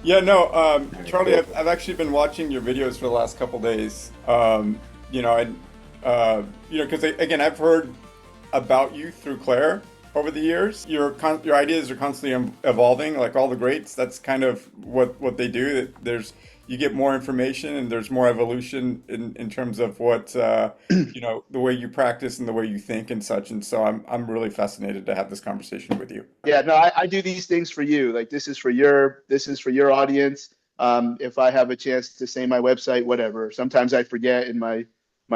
Yeah, no, Very Charlie, cool. I've actually been watching your videos for the last couple days. You know, and because again, I've heard about you through Claire over the years. Your ideas are constantly evolving, like all the greats. That's kind of what they do. That there's you get more information and there's more evolution in terms of what the way you practice and the way you think and such. And so I'm really fascinated to have this conversation with you. Yeah, no, I do these things for you. Like this is for your audience. If I have a chance to say my website, whatever. Sometimes I forget and my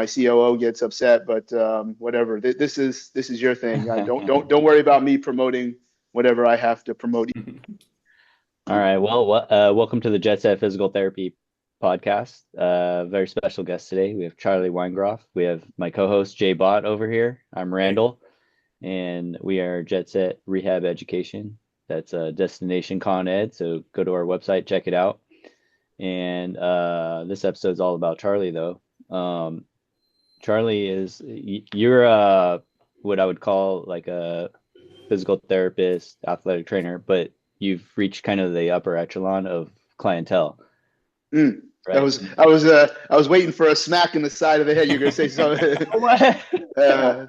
COO gets upset, but whatever. This is your thing. I don't worry about me promoting whatever I have to promote. All right. Well, welcome to the Jetset Physical Therapy Podcast. Very special guest today. We have Charlie Weingroff. We have my co-host Jay Bhatt over here. I'm Hey. Randal, and we are Jetset Rehab Education. That's a destination con ed. So go to our website, check it out. And this episode is all about Charlie, though. Charlie you're what I would call like a physical therapist, athletic trainer, but you've reached kind of the upper echelon of clientele, Mm. I right? was I was uh, I was waiting for a smack in the side of the head. You're gonna say something. What? uh, I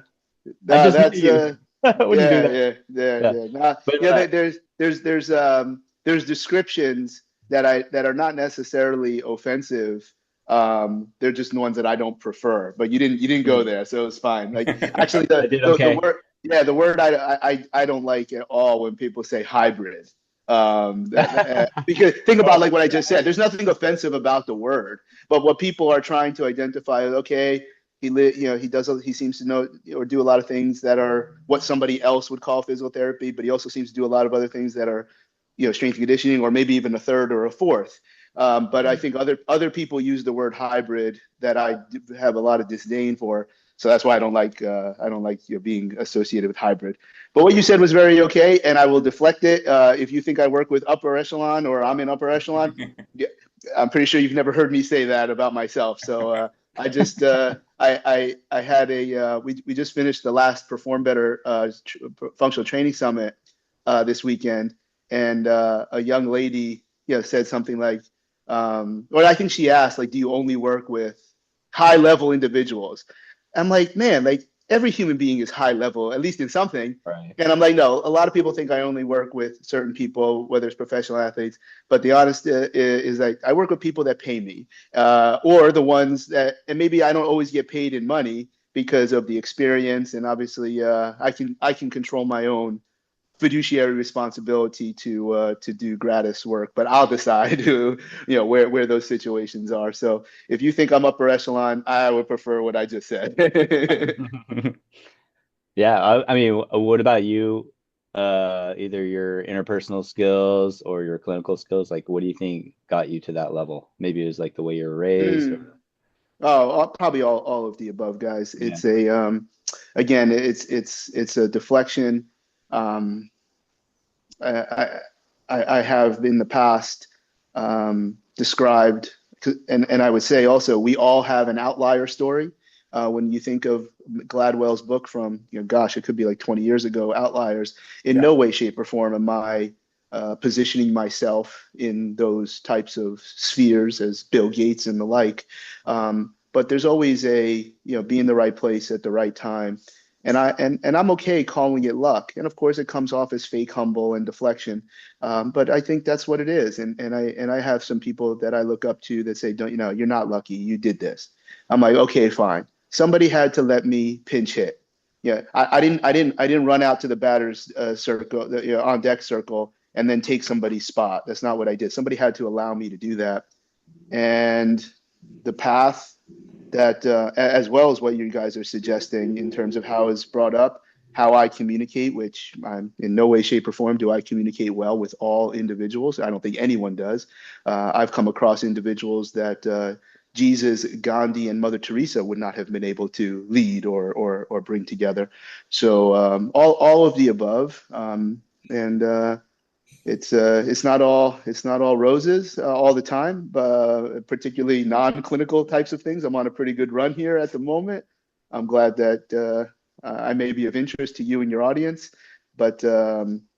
no, just knew that's you. Wouldn't do yeah, that. yeah, yeah, Yeah. yeah. Nah, But yeah, there's descriptions that are not necessarily offensive. They're just the ones that I don't prefer. But you didn't go mm, there, so it's fine. Like actually, the I did the okay. word the word I don't like at all when people say hybrid. Because think about like what I just said. There's nothing offensive about the word, but what people are trying to identify is okay. He seems to know or do a lot of things that are what somebody else would call physical therapy, but he also seems to do a lot of other things that are, strength and conditioning, or maybe even a third or a fourth. But I think other people use the word hybrid that have a lot of disdain for. So that's why I don't like being associated with hybrid. But what you said was very okay, and I will deflect it. If you think I work with upper echelon or I'm in upper echelon, yeah, I'm pretty sure you've never heard me say that about myself. So I just I had we just finished the last Perform Better functional training summit this weekend, and a young lady said something like, or I think she asked like, do you only work with high level individuals? I'm like, man, like every human being is high level, at least in something. Right. And I'm like, no, a lot of people think I only work with certain people, whether it's professional athletes. But the honest is like I work with people that pay me, or the ones that, and maybe I don't always get paid in money because of the experience, and obviously I can control my own fiduciary responsibility to do gratis work, but I'll decide where those situations are. So if you think I'm upper echelon, I would prefer what I just said. Yeah, I mean, what about you? Either your interpersonal skills or your clinical skills, like what do you think got you to that level? Maybe it was like the way you were raised or Mm. Oh, probably all of the above, guys. yeah. It's a again, it's a deflection. Um, I, I have in the past described, and I would say also, we all have an outlier story. When you think of Gladwell's book from, gosh, it could be like 20 years ago, Outliers, in Yeah. no way, shape, or form am I positioning myself in those types of spheres as Bill Gates and the like. But there's always be in the right place at the right time. And I'm okay calling it luck. And of course, it comes off as fake humble and deflection. But I think that's what it is. And I have some people that I look up to that say, don't, you're not lucky. You did this. I'm like, okay, fine. Somebody had to let me pinch hit. Yeah, I didn't run out to the batter's circle, on deck circle, and then take somebody's spot. That's not what I did. Somebody had to allow me to do that. And the path that, as well as what you guys are suggesting in terms of how it's brought up, how I communicate, which I'm in no way, shape, or form do I communicate well with all individuals. I don't think anyone does. I've come across individuals that Jesus, Gandhi, and Mother Teresa would not have been able to lead or bring together. So all of the above, and it's not all roses all the time, particularly non-clinical types of things. I'm on a pretty good run here at the moment. I'm glad that I may be of interest to you and your audience, but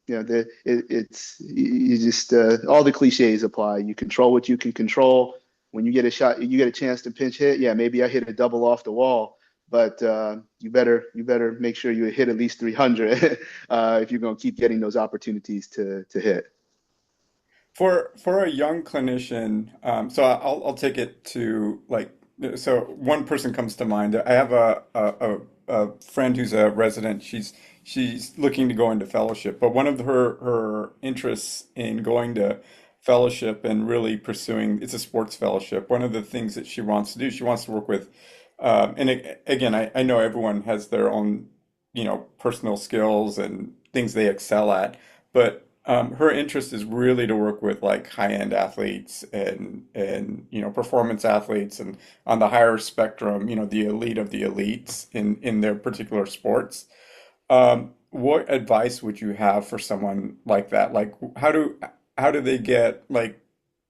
it's you just all the cliches apply. You control what you can control. When you get a shot, you get a chance to pinch hit. Yeah, maybe I hit a double off the wall, but you better make sure you hit at least 300 if you're going to keep getting those opportunities to hit. For a young clinician, so I'll take it to like, so one person comes to mind. I have a friend who's a resident. She's looking to go into fellowship, but one of her interests in going to fellowship and really pursuing, it's a sports fellowship. One of the things that she wants to do, she wants to work with, again, I know everyone has their own, personal skills and things they excel at, but her interest is really to work with like high-end athletes and performance athletes and on the higher spectrum, the elite of the elites in their particular sports. What advice would you have for someone like that? Like how do they get like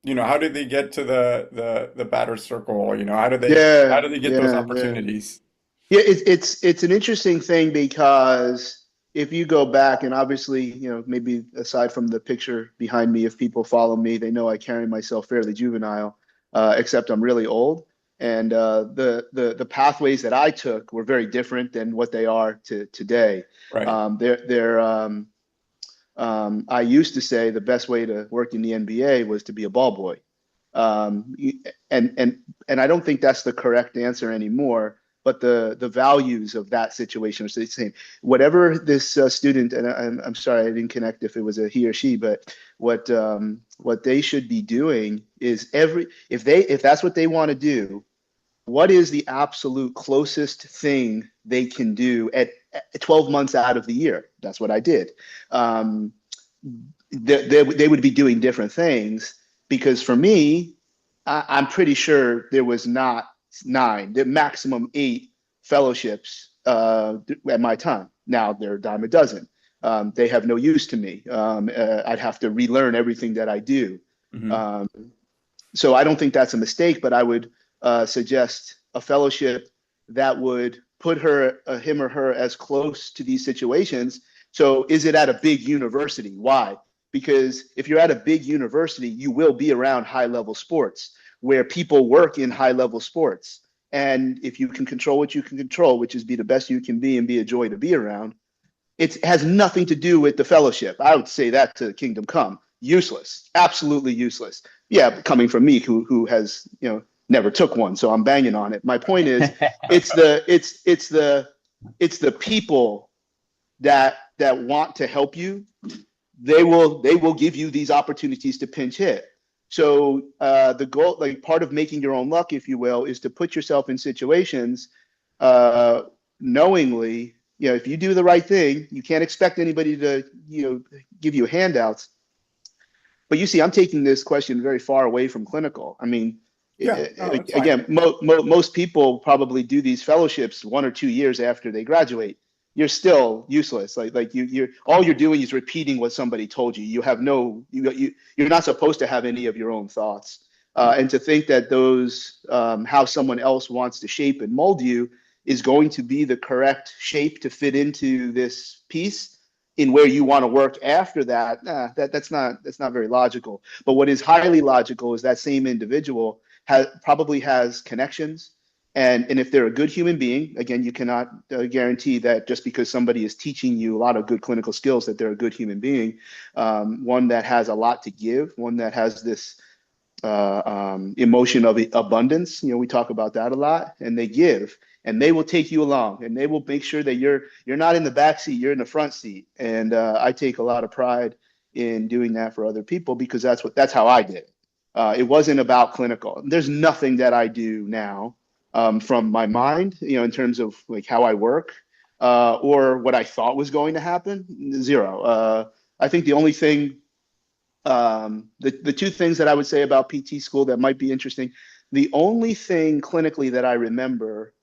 how do they get to the batter's circle? How Yeah, do they get those yeah. opportunities? Yeah, it's an interesting thing because if you go back and obviously, maybe aside from the picture behind me, if people follow me, they know I carry myself fairly juvenile, except I'm really old. And the pathways that I took were very different than what they are to today. Right. I used to say the best way to work in the NBA was to be a ball boy. Um, and I don't think that's the correct answer anymore. But the values of that situation are the same. Whatever this student, and I'm sorry I didn't connect if it was a he or she, but what they should be doing is if that's what they want to do, what is the absolute closest thing they can do at 12 months out of the year? That's what I did. They would be doing different things because for me, I'm pretty sure there was not 9, the maximum 8 fellowships at my time. Now they're a dime a dozen. They have no use to me. I'd have to relearn everything that I do. Hmm. Um, so I don't think that's a mistake, but I would suggest a fellowship that would put him or her as close to these situations. So is it at a big university? Why? Because if you're at a big university, you will be around high level sports where people work in high level sports. And if you can control what you can control, which is be the best you can be and be a joy to be around, it has nothing to do with the fellowship. I would say that to kingdom come. Useless, absolutely useless. Yeah, coming from me who has, never took one, so I'm banging on it. My point is it's the people that want to help you. They will give you these opportunities to pinch hit. So the goal, like part of making your own luck, if you will, is to put yourself in situations knowingly. If you do the right thing, you can't expect anybody to, give you handouts. But you see, I'm taking this question very far away from clinical. I mean, Yeah, no, that's fine. again, most people probably do these fellowships 1 or 2 years after they graduate. You're still useless. Like you're all you're doing is repeating what somebody told you. You have you're not supposed to have any of your own thoughts. And to think that those how someone else wants to shape and mold you is going to be the correct shape to fit into this piece in where you want to work after that, that's not very logical. But what is highly logical is that same individual probably has connections. And if they're a good human being, again, you cannot guarantee that just because somebody is teaching you a lot of good clinical skills that they're a good human being. One that has a lot to give, one that has this emotion of abundance. We talk about that a lot, and they give, and they will take you along, and they will make sure that you're not in the back seat, you're in the front seat. And I take a lot of pride in doing that for other people because that's how I did it. It wasn't about clinical. There's nothing that I do now from my mind, in terms of like how I work or what I thought was going to happen. Zero. I think the only thing, the 2 things that I would say about PT school that might be interesting, the only thing clinically that I remember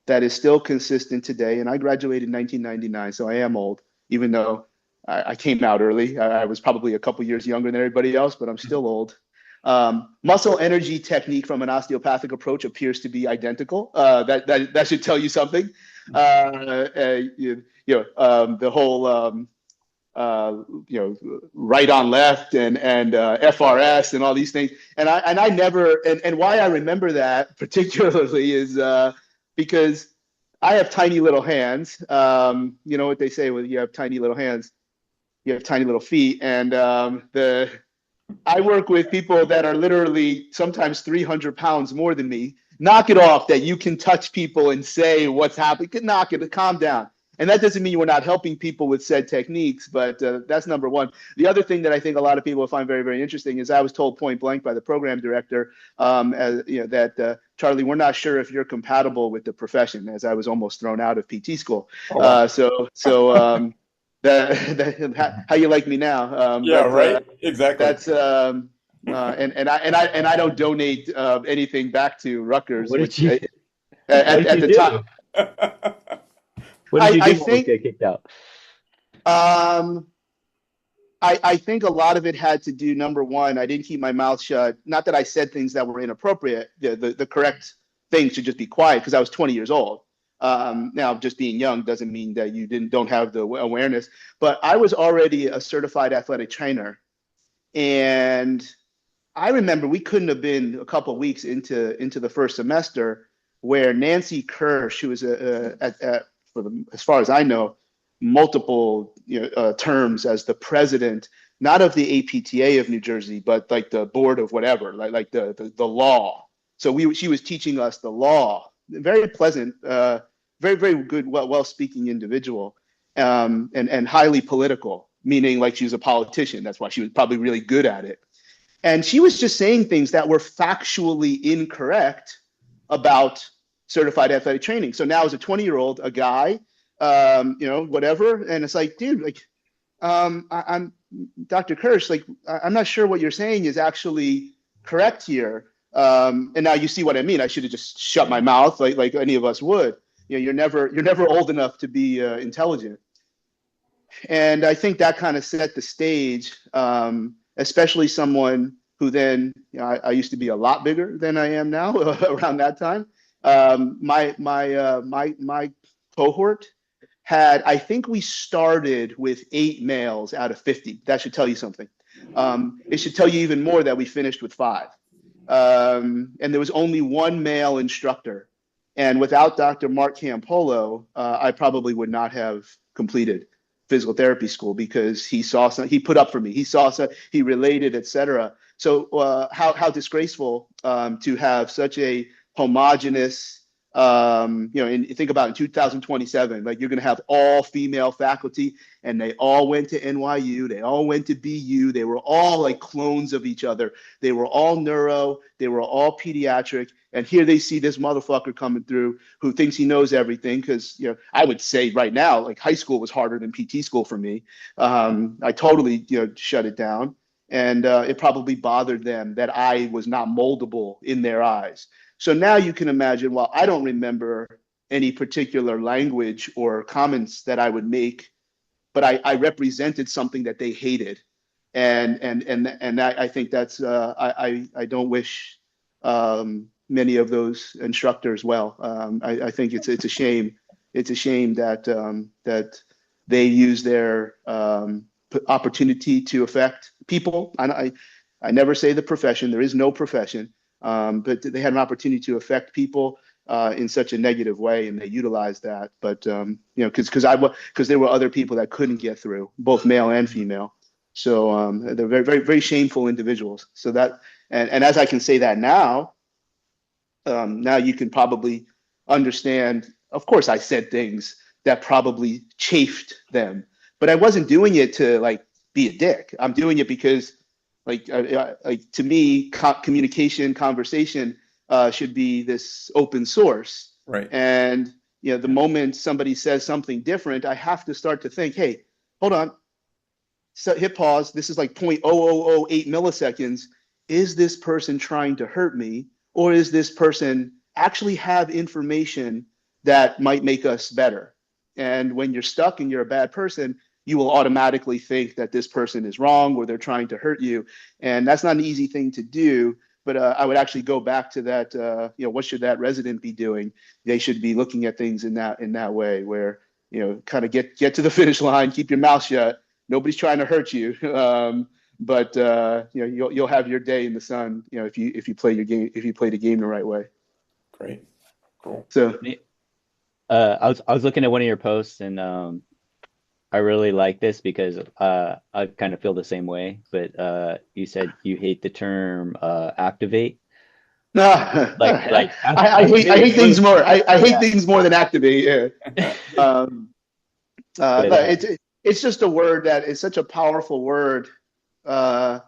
that is still consistent today, and I graduated in 1999, so I am old, even though I came out early. I was probably a couple years younger than everybody else, but I'm still old. Muscle energy technique from an osteopathic approach appears to be identical. That should tell you something. The whole right on left and FRS and all these things. And I never, and why I remember that particularly is because I have tiny little hands. You know what they say when you have tiny little hands, you have tiny little feet. And I work with people that are literally sometimes 300 pounds more than me. Knock it off that you can touch people and say what's happening. Knock it, calm down. And that doesn't mean we're not helping people with said techniques, but that's number one. The other thing that I think a lot of people find very, very interesting is I was told point blank by the program director that, Charlie, we're not sure if you're compatible with the profession, as I was almost thrown out of PT school. How you like me now? Right. Exactly. That's and I don't donate anything back to Rutgers. What did you at the do? time? What did you do I when think you get kicked out? I think a lot of it had to do, number one, I didn't keep my mouth shut. Not that I said things that were inappropriate. The correct thing should just be quiet because I was 20 years old. Now, just being young doesn't mean that you don't have the awareness. But I was already a certified athletic trainer. And I remember we couldn't have been a couple of weeks into the first semester where Nancy Kirsch, who was as far as I know, multiple terms as the president, not of the APTA of New Jersey, but like the board of whatever, like the law. So she was teaching us the law. Very pleasant, very, very good, well-speaking individual, and highly political, meaning like she was a politician. That's why she was probably really good at it. And she was just saying things that were factually incorrect about certified athletic training. So now as a 20-year-old, a guy, whatever. And it's like, dude, like, I'm Dr. Kirsch, like, I'm not sure what you're saying is actually correct here. And now you see what I mean. I should have just shut my mouth like any of us would. You're never old enough to be intelligent. And I think that kind of set the stage, especially someone who then, I used to be a lot bigger than I am now around that time. My cohort had, I think we started with 8 males out of 50. That should tell you something. It should tell you even more that we finished with 5. And there was only 1 male instructor. And without Dr. Mark Campolo, I probably would not have completed physical therapy school because he saw some, he put up for me. He saw some, he related, etc. So how disgraceful to have such a homogenous, and think about in 2027, like you're going to have all female faculty and they all went to NYU, they all went to BU, they were all like clones of each other. They were all neuro, they were all pediatric. And here they see this motherfucker coming through who thinks he knows everything. Cause I would say right now, like high school was harder than PT school for me. I totally, shut it down. And it probably bothered them that I was not moldable in their eyes. So now you can imagine, well, I don't remember any particular language or comments that I would make, but I represented something that they hated. And that, I think that's, I don't wish many of those instructors well. I think it's a shame. It's a shame that that they use their opportunity to affect people. I never say the profession. There is no profession. But they had an opportunity to affect people in such a negative way, and they utilized that. But because there were other people that couldn't get through, both male and female. So they're very, very, very shameful individuals. So that, and as I can say that now, now you can probably understand. Of course, I said things that probably chafed them, but I wasn't doing it to like be a dick. I'm doing it because. Like to me, communication, conversation should be this open source. Right. And the moment somebody says something different, I have to start to think, hey, hold on. So hit pause. This is like 0.0008 milliseconds. Is this person trying to hurt me? Or is this person actually have information that might make us better? And when you're stuck and you're a bad person, you will automatically think that this person is wrong or they're trying to hurt you. And that's not an easy thing to do. But I would actually go back to that, what should that resident be doing? They should be looking at things in that way where, kind of get to the finish line, keep your mouth shut, Nobody's trying to hurt you. But you'll have your day in the sun, if you play the game the right way. Great. Cool. So I was looking at one of your posts, and I really like this because I kind of feel the same way. But you said you hate the term activate. No, I hate things more. I hate things more than activate. Yeah. It's just a word that is such a powerful word. This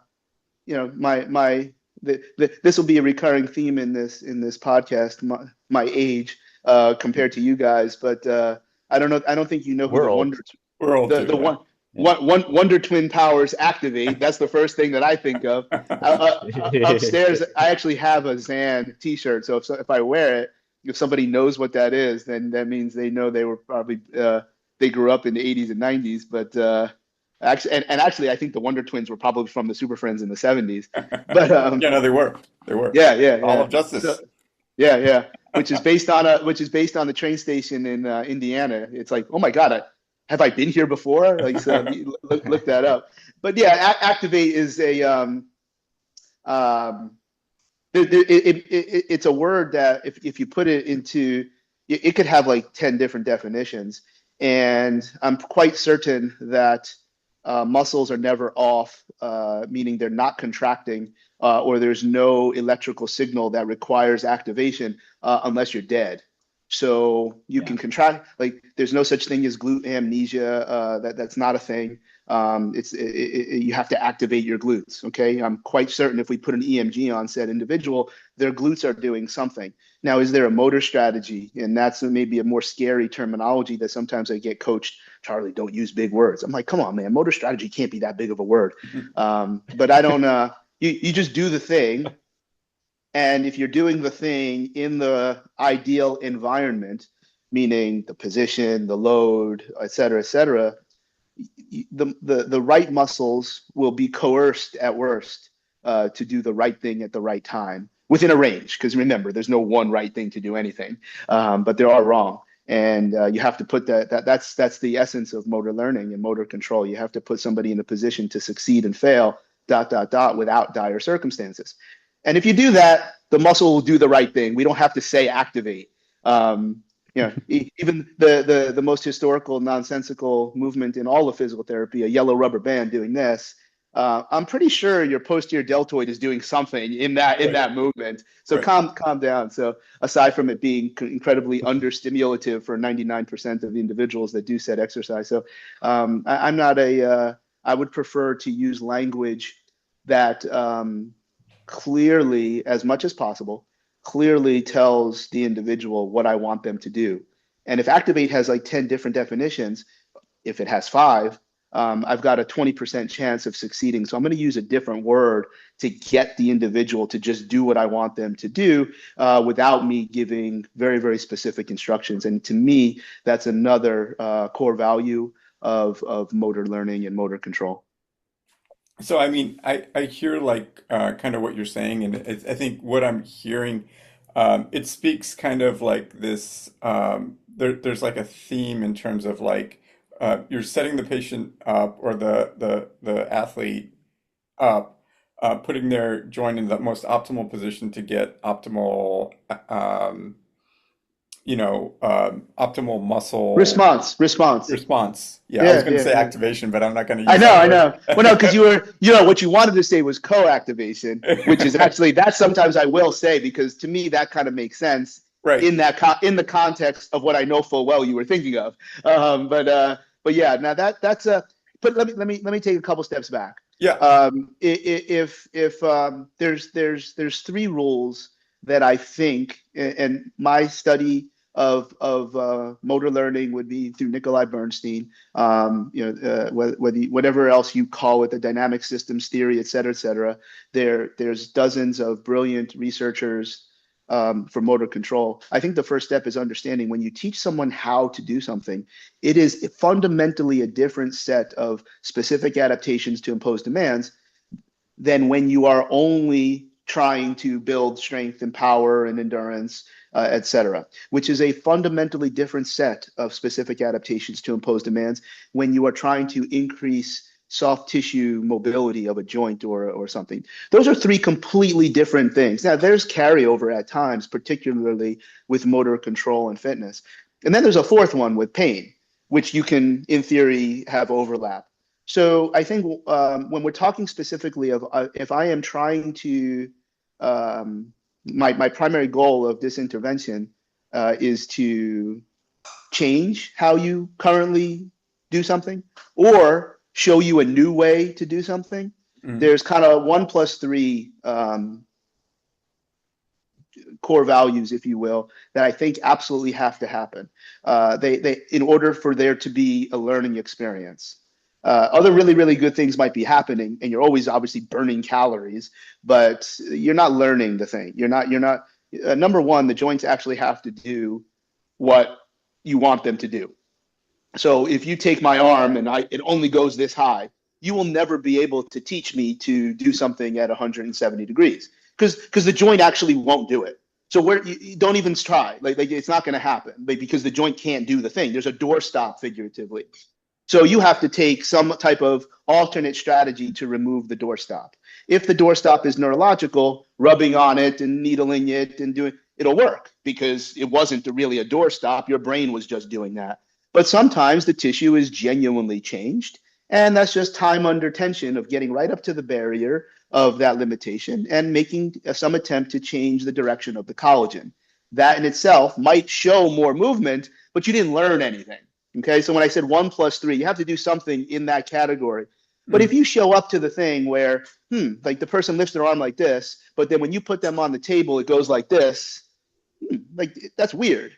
will be a recurring theme in this podcast. My age compared to you guys, but I don't know. I don't think you know who the Wonder Twin powers activate. That's the first thing that I think of. Upstairs, I actually have a Zan T-shirt. So if I wear it, if somebody knows what that is, then that means they know they were probably they grew up in the 80s and 90s. But actually, I think the Wonder Twins were probably from the Super Friends in the 70s. But they were. Yeah. All of Justice. So, yeah. Which is based on the train station in Indiana. It's like, oh my God, have I been here before? Like, so look that up. But yeah, activate is it's a word that if you put it into, it could have like 10 different definitions. And I'm quite certain that muscles are never off, meaning they're not contracting, or there's no electrical signal that requires activation unless you're dead. So you can contract, like there's no such thing as glute amnesia. That's not a thing. You have to activate your glutes. Okay. I'm quite certain if we put an EMG on said individual, their glutes are doing something. Now, is there a motor strategy? And that's maybe a more scary terminology that sometimes I get coached, Charlie, don't use big words. I'm like, come on, man, motor strategy can't be that big of a word. But I don't, you just do the thing. And if you're doing the thing in the ideal environment, meaning the position, the load, et cetera, the right muscles will be coerced at worst to do the right thing at the right time within a range. Because remember, there's no one right thing to do anything, but there are wrong. And you have to put that's the essence of motor learning and motor control. You have to put somebody in a position to succeed and fail, ... without dire circumstances. And if you do that, the muscle will do the right thing. We don't have to say activate. Even the most historical, nonsensical movement in all of physical therapy, a yellow rubber band doing this, I'm pretty sure your posterior deltoid is doing something in that movement. So calm down. So aside from it being incredibly understimulative for 99% of the individuals that do said exercise. So I'm not I would prefer to use language that clearly, as much as possible, clearly tells the individual what I want them to do. And if activate has like 10 different definitions, if it has 5, I've got a 20% chance of succeeding. So I'm going to use a different word to get the individual to just do what I want them to do without me giving very, very specific instructions. And to me, that's another core value of motor learning and motor control. So, I mean, I hear like kind of what you're saying, and I think what I'm hearing, it speaks kind of like this, there's like a theme in terms of like, you're setting the patient up or the athlete up, putting their joint in the most optimal position to get optimal, optimal muscle Response. Yeah, I was going to say activation, but I'm not going to use I that know. word. Well, no, because what you wanted to say was co-activation, which is actually, that sometimes I will say, because to me, that kind of makes sense in the context of what I know full well you were thinking of. But yeah, now that's but let me take a couple steps back. Yeah. If there's 3 rules that I think, and my study of motor learning would be through Nikolai Bernstein, whatever else you call it, the dynamic systems theory, et cetera. There's dozens of brilliant researchers for motor control. I think the first step is understanding when you teach someone how to do something, it is fundamentally a different set of specific adaptations to impose demands than when you are only trying to build strength and power and endurance, et cetera, which is a fundamentally different set of specific adaptations to impose demands when you are trying to increase soft tissue mobility of a joint or something. Those are three completely different things. Now, there's carryover at times, particularly with motor control and fitness. And then there's a fourth one with pain, which you can, in theory, have overlap. So I think when we're talking specifically of if I am trying to, my primary goal of this intervention is to change how you currently do something or show you a new way to do something. There's kind of 1+3 core values, if you will, that I think absolutely have to happen. They in order for there to be a learning experience. Other really, really good things might be happening, and you're always obviously burning calories, but you're not learning the thing. You're not. Number one, the joints actually have to do what you want them to do. So if you take my arm and it only goes this high, you will never be able to teach me to do something at 170 degrees because the joint actually won't do it. So you don't even try. Like it's not going to happen because the joint can't do the thing. There's a doorstop, figuratively. So you have to take some type of alternate strategy to remove the doorstop. If the doorstop is neurological, rubbing on it and needling it and it'll work because it wasn't really a doorstop. Your brain was just doing that. But sometimes the tissue is genuinely changed, and that's just time under tension of getting right up to the barrier of that limitation and making some attempt to change the direction of the collagen. That in itself might show more movement, but you didn't learn anything. Okay, so when I said 1+3, you have to do something in that category. But if you show up to the thing where, like the person lifts their arm like this, but then when you put them on the table, it goes like this, like that's weird.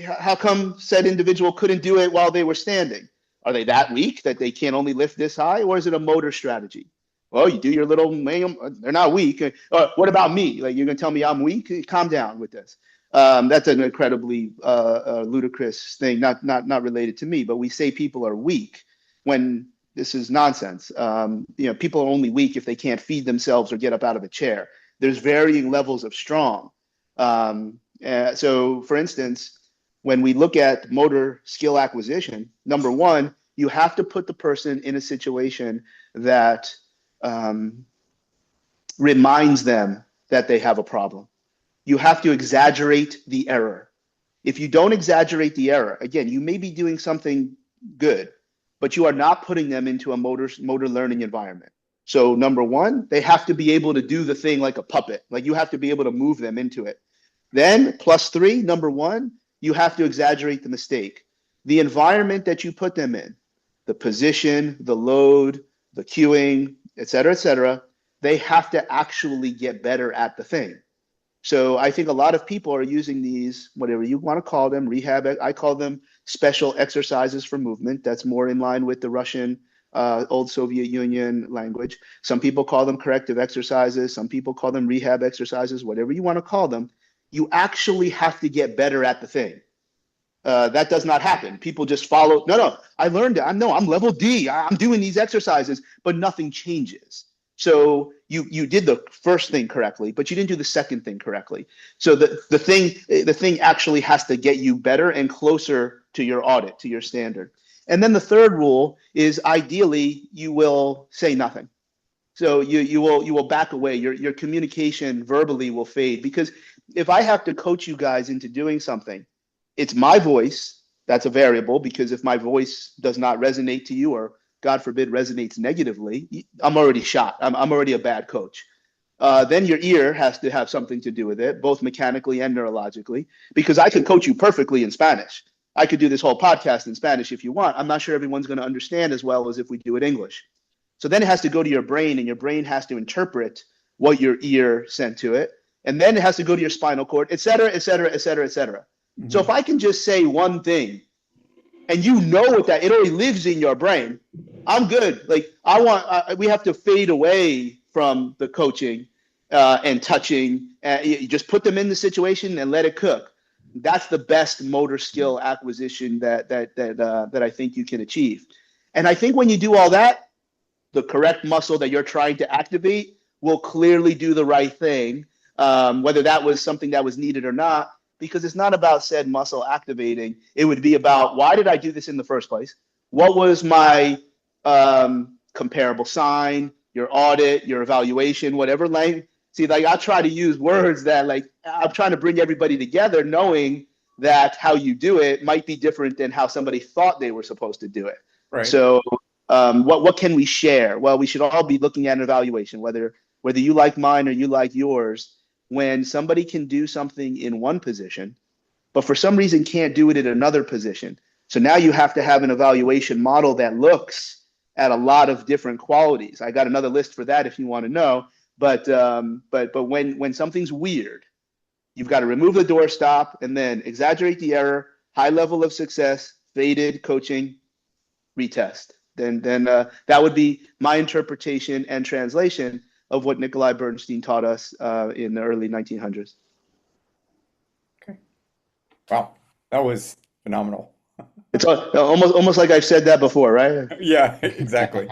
How come said individual couldn't do it while they were standing? Are they that weak that they can't only lift this high, or is it a motor strategy? Well, you do your little, they're not weak. What about me? Like you're gonna tell me I'm weak? Calm down with this. That's an incredibly ludicrous thing, not related to me, but we say people are weak when this is nonsense. People are only weak if they can't feed themselves or get up out of a chair. There's varying levels of strong. So for instance, when we look at motor skill acquisition, number one, you have to put the person in a situation that reminds them that they have a problem. You have to exaggerate the error. If you don't exaggerate the error, again, you may be doing something good, but you are not putting them into a motor learning environment. So number one, they have to be able to do the thing like a puppet. Like you have to be able to move them into it. Then +3, number one, you have to exaggerate the mistake. The environment that you put them in, the position, the load, the cueing, et cetera, they have to actually get better at the thing. So I think a lot of people are using these, whatever you want to call them, rehab. I call them special exercises for movement. That's more in line with the Russian, old Soviet Union language. Some people call them corrective exercises. Some people call them rehab exercises, whatever you want to call them. You actually have to get better at the thing. That does not happen. People just follow. No, I learned it. I'm level D. I'm doing these exercises, but nothing changes. So you did the first thing correctly, but you didn't do the second thing correctly. So the thing actually has to get you better and closer to your audit, to your standard. And then the third rule is ideally you will say nothing. So you will back away. Your communication verbally will fade, because if I have to coach you guys into doing something, it's my voice. That's a variable, because if my voice does not resonate to you, or God forbid resonates negatively, I'm already shot. I'm already a bad coach. Then your ear has to have something to do with it, both mechanically and neurologically, because I could coach you perfectly in Spanish. I could do this whole podcast in Spanish if you want. I'm not sure everyone's going to understand as well as if we do it English. So then it has to go to your brain, and your brain has to interpret what your ear sent to it. And then it has to go to your spinal cord, et cetera, et cetera, et cetera, et cetera. Mm-hmm. So if I can just say one thing, and you know what that, it already lives in your brain, I'm good. Like we have to fade away from the coaching and touching. You just put them in the situation and let it cook. That's the best motor skill acquisition that I think you can achieve. And I think when you do all that, the correct muscle that you're trying to activate will clearly do the right thing, whether that was something that was needed or not, because it's not about said muscle activating. It would be about, why did I do this in the first place? What was my comparable sign, your audit, your evaluation, whatever language. See, like I try to use words that like I'm trying to bring everybody together, knowing that how you do it might be different than how somebody thought they were supposed to do it. Right. So what can we share? Well, we should all be looking at an evaluation, whether you like mine or you like yours. When somebody can do something in one position, but for some reason can't do it in another position. So now you have to have an evaluation model that looks at a lot of different qualities. I got another list for that if you want to know. But when something's weird, you've got to remove the doorstop and then exaggerate the error, high level of success, faded coaching, retest. Then that would be my interpretation and translation of what Nikolai Bernstein taught us in the early 1900s. Okay. Wow, that was phenomenal. It's almost like I've said that before, right? Yeah, exactly.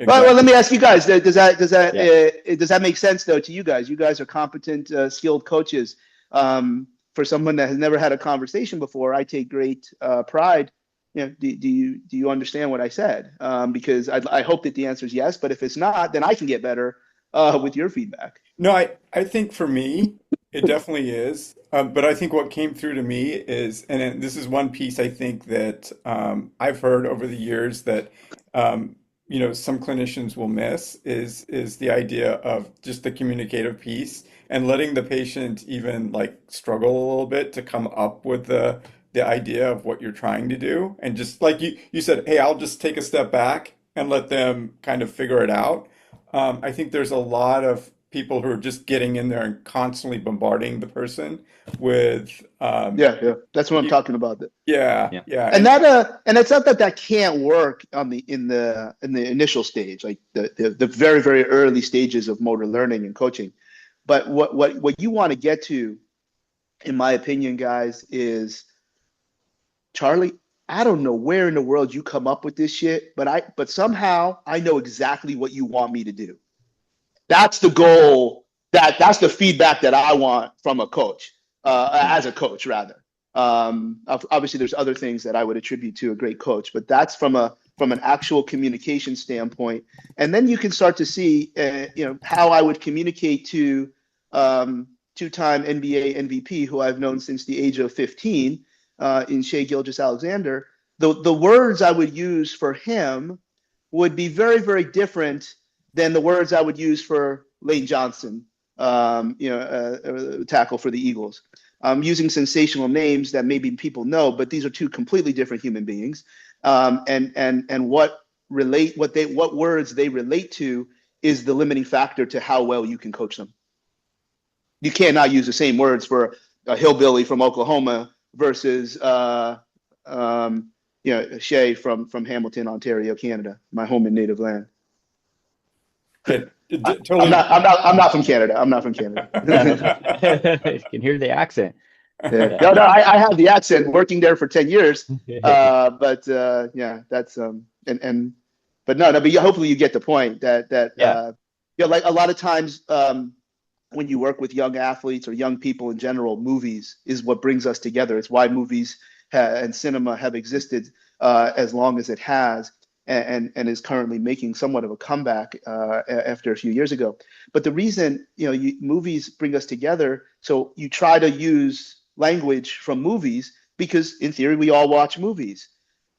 Well, let me ask you guys. Does that make sense though to you guys? You guys are competent, skilled coaches. For someone that has never had a conversation before, I take great pride. Do you understand what I said? Because I hope that the answer is yes. But if it's not, then I can get better with your feedback. No, I think for me, it definitely is. But I think what came through to me is, and this is one piece I think that I've heard over the years that some clinicians will miss is the idea of just the communicative piece and letting the patient even like struggle a little bit to come up with the idea of what you're trying to do. And just like you said, hey, I'll just take a step back and let them kind of figure it out. I think there's a lot of people who are just getting in there and constantly bombarding the person with yeah, that's what I'm talking about. Yeah. And it's not that can't work in the initial stage, like the very, very early stages of motor learning and coaching. But what you want to get to, in my opinion, guys, is, Charlie, I don't know where in the world you come up with this shit, but somehow I know exactly what you want me to do. That's the goal. That's the feedback that I want from a coach, as a coach, rather. Obviously, there's other things that I would attribute to a great coach, but that's from an actual communication standpoint. And then you can start to see, how I would communicate to two-time NBA MVP, who I've known since the age of 15, in Shea Gilgeous-Alexander. The words I would use for him would be very, very different than the words I would use for Lane Johnson, tackle for the Eagles. I'm using sensational names that maybe people know, but these are two completely different human beings. And what words they relate to is the limiting factor to how well you can coach them. You cannot use the same words for a hillbilly from Oklahoma versus Shea from Hamilton, Ontario, Canada, my home and native land. Totally. I'm not from Canada. I'm not from Canada. You can hear the accent. Yeah. No, I have the accent working there for 10 years. But that's but hopefully you get the point that like a lot of times when you work with young athletes or young people in general, movies is what brings us together. It's why movies and cinema have existed as long as it has. And is currently making somewhat of a comeback after a few years ago. But the reason movies bring us together, so you try to use language from movies because in theory we all watch movies.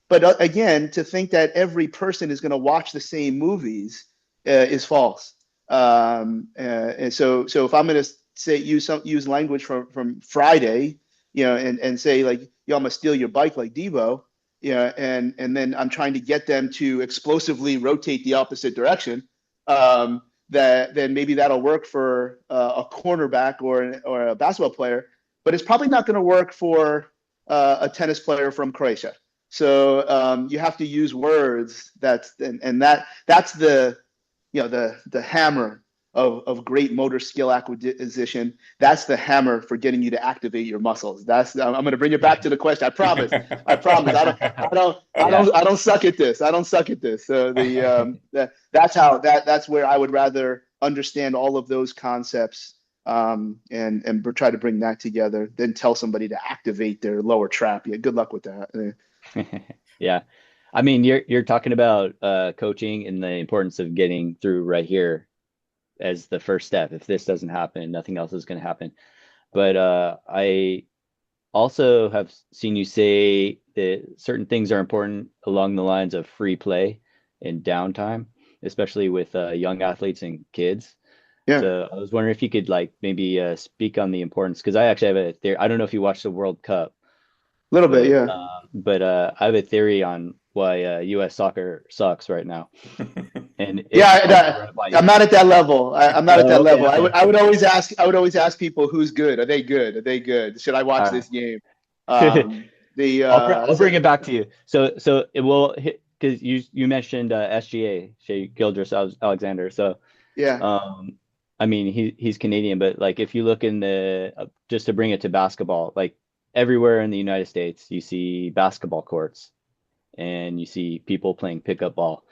But again, to think that every person is going to watch the same movies is false. And so if I'm going to say use language from Friday, and say like, I'm gonna steal your bike like Devo. And then I'm trying to get them to explosively rotate the opposite direction. Then maybe that'll work for a cornerback or a basketball player, but it's probably not going to work for a tennis player from Croatia. So you have to use words that's the hammer of great motor skill acquisition. That's the hammer for getting you to activate your muscles. I'm going to bring you back to the question. I promise. I don't suck at this. So that's where I would rather understand all of those concepts and try to bring that together than tell somebody to activate their lower trap. Yeah, good luck with that. Yeah. I mean, you're talking about coaching and the importance of getting through right here as the first step. If this doesn't happen, nothing else is going to happen. But I also have seen you say that certain things are important along the lines of free play and downtime, especially with young athletes and kids. Yeah, So I was wondering if you could like maybe speak on the importance, because I actually have a theory. I don't know if you watched the World Cup, a little bit. Yeah. but I have a theory on why U.S. soccer sucks right now, and Yeah, I'll run it by I'm you. not at that level. I'm not at Oh, that okay, level. okay. I would always ask. I would always ask people, "Who's good? Are they good? Are they good? Should I watch All this game?" right. The I'll bring it back to you. So it will hit because you mentioned SGA, Shea Alexander. So yeah, um, I mean he's Canadian, but like if you look in the just to bring it to basketball, like everywhere in the United States, you see basketball courts and you see people playing pickup ball.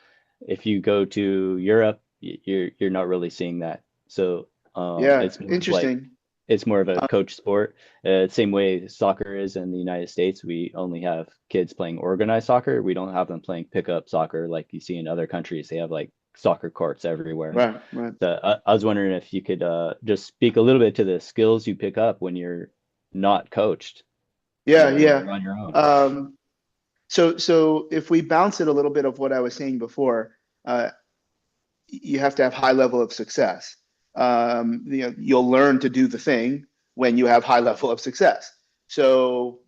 If you go to Europe, you're not really seeing that. So yeah, it's more of like interesting. it's more of a coach sport. Same way soccer is in the United States. We only have kids playing organized soccer. We don't have them playing pickup soccer like you see in other countries. They have like soccer courts everywhere. Right, right. So I was wondering if you could just speak a little bit to the skills you pick up when you're not coached, Yeah, when yeah. you're on your own. Um, so if we bounce it a little bit of what I was saying before, uh, you have to have high level of success. You'll learn to do the thing when you have high level of success. So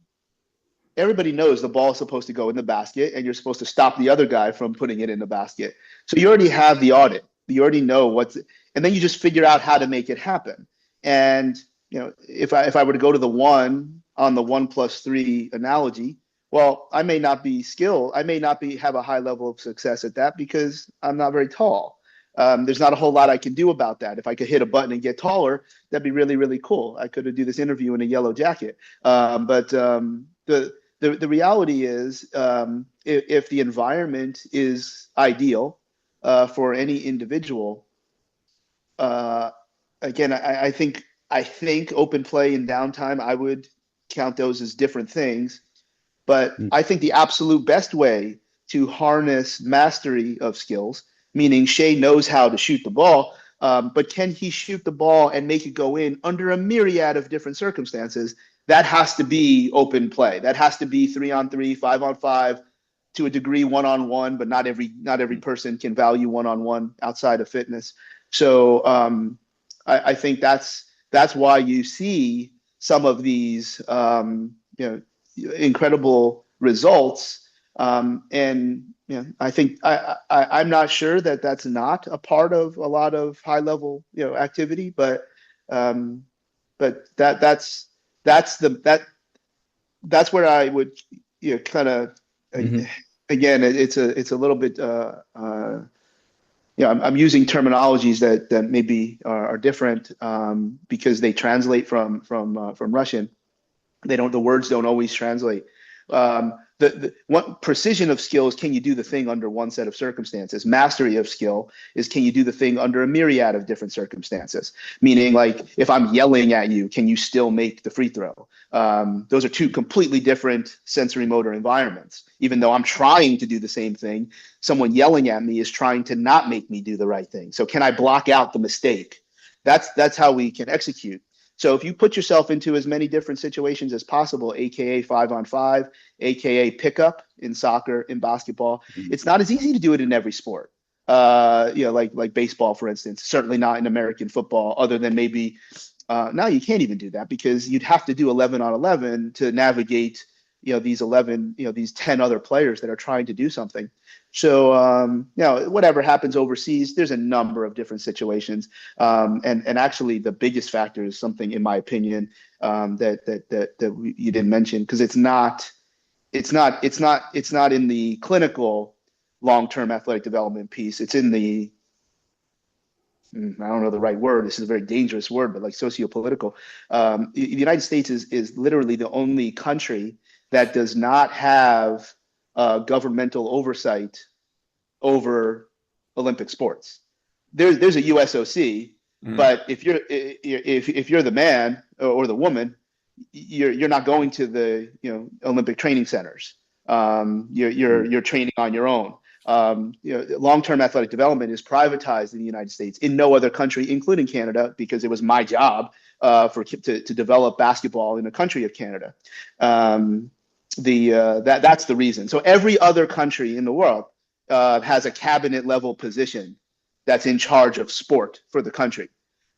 everybody knows the ball is supposed to go in the basket and you're supposed to stop the other guy from putting it in the basket. So you already have the audit. You already know and then you just figure out how to make it happen. And if I were to go to the one on the 1+3 analogy, well, I may not be skilled. I may not have a high level of success at that because I'm not very tall. There's not a whole lot I can do about that. If I could hit a button and get taller, that'd be really, really cool. I could do this interview in a yellow jacket. But the reality is, if the environment is ideal for any individual, again, I think open play and downtime, I would count those as different things. But Mm. I think the absolute best way to harness mastery of skills, meaning Shea knows how to shoot the ball, but can he shoot the ball and make it go in under a myriad of different circumstances? That has to be open play. That has to be 3-on-3, 5-on-5, to a degree 1-on-1, but not every person can value 1-on-1 outside of fitness. So I think that's why you see some of these incredible results. And I think I'm not sure that that's not a part of a lot of high level activity, but that's that's where I would kind of Hmm. again it's a little bit I'm using terminologies that maybe are different because they translate from Russian. The words don't always translate. What precision of skill is, can you do the thing under one set of circumstances? Mastery of skill is, can you do the thing under a myriad of different circumstances? Meaning, like, if I'm yelling at you, can you still make the free throw? Those are two completely different sensory motor environments. Even though I'm trying to do the same thing, someone yelling at me is trying to not make me do the right thing. So can I block out the mistake? That's how we can execute. So if you put yourself into as many different situations as possible, aka 5-on-5, aka pickup in soccer, in basketball, it's not as easy to do it in every sport. Like baseball, for instance. Certainly not in American football, other than maybe now you can't even do that because you'd have to do 11-on-11 to navigate these 10 other players that are trying to do something. So whatever happens overseas, there's a number of different situations, and actually the biggest factor is something, in my opinion, that you didn't mention, because it's not in the clinical long-term athletic development piece. It's in the, I don't know the right word. This is a very dangerous word, but like socio-political. The United States is literally the only country that does not have governmental oversight over Olympic sports. There's a USOC, but if you're the man or the woman, you're not going to the Olympic training centers. You're training on your own. Long-term athletic development is privatized in the United States. In no other country, including Canada, because it was my job to develop basketball in the country of Canada. That's the reason. So every other country in the world has a cabinet level position that's in charge of sport for the country.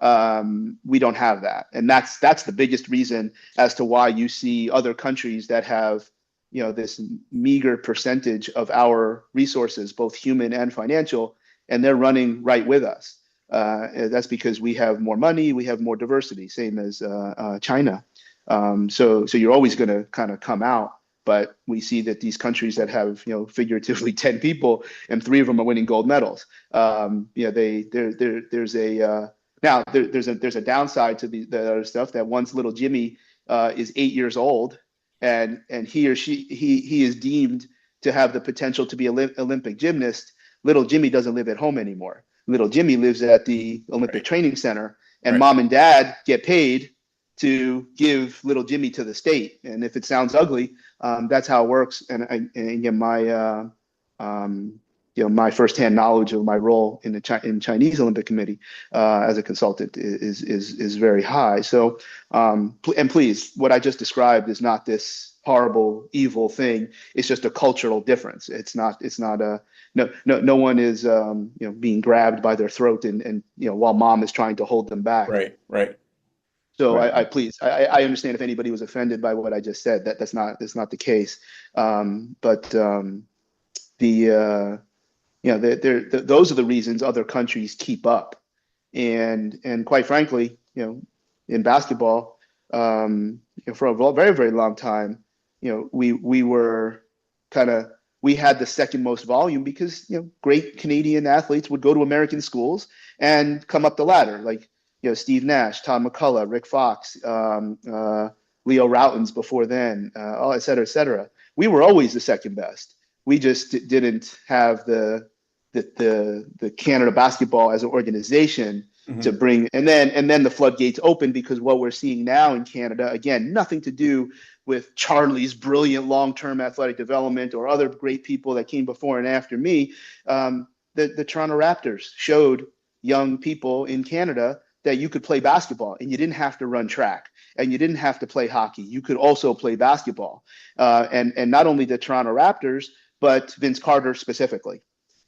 We don't have that, and that's the biggest reason as to why you see other countries that have this meager percentage of our resources, both human and financial, and they're running right with us. That's because we have more money, we have more diversity, same as China. So you're always going to kind of come out. But we see that these countries that have, figuratively 10 people and 3 of them are winning gold medals. There's a downside to the other stuff, that once little Jimmy is 8 years old and he or she he is deemed to have the potential to be an Olympic gymnast, little Jimmy doesn't live at home anymore. Little Jimmy lives at the Olympic Training Center, and mom and dad get paid to give little Jimmy to the state. And if it sounds ugly, that's how it works. And again, my firsthand knowledge of my role in in Chinese Olympic Committee as a consultant is very high. So, and please, what I just described is not this horrible, evil thing. It's just a cultural difference. It's not no one is being grabbed by their throat and while mom is trying to hold them back. Right. So I I understand if anybody was offended by what I just said, that's not the case. But those are the reasons other countries keep up, and quite frankly, in basketball, for a very, very long time, we had the second most volume because great Canadian athletes would go to American schools and come up the ladder, like Steve Nash, Tom McCullough, Rick Fox, Leo Routens before then, et cetera, et cetera. We were always the second best. We just didn't have the Canada basketball as an organization to bring, and then the floodgates open, because what we're seeing now in Canada, again, nothing to do with Charlie's brilliant long-term athletic development or other great people that came before and after me. The Toronto Raptors showed young people in Canada that you could play basketball and you didn't have to run track and you didn't have to play hockey. You could also play basketball. And not only the Toronto Raptors, but Vince Carter specifically.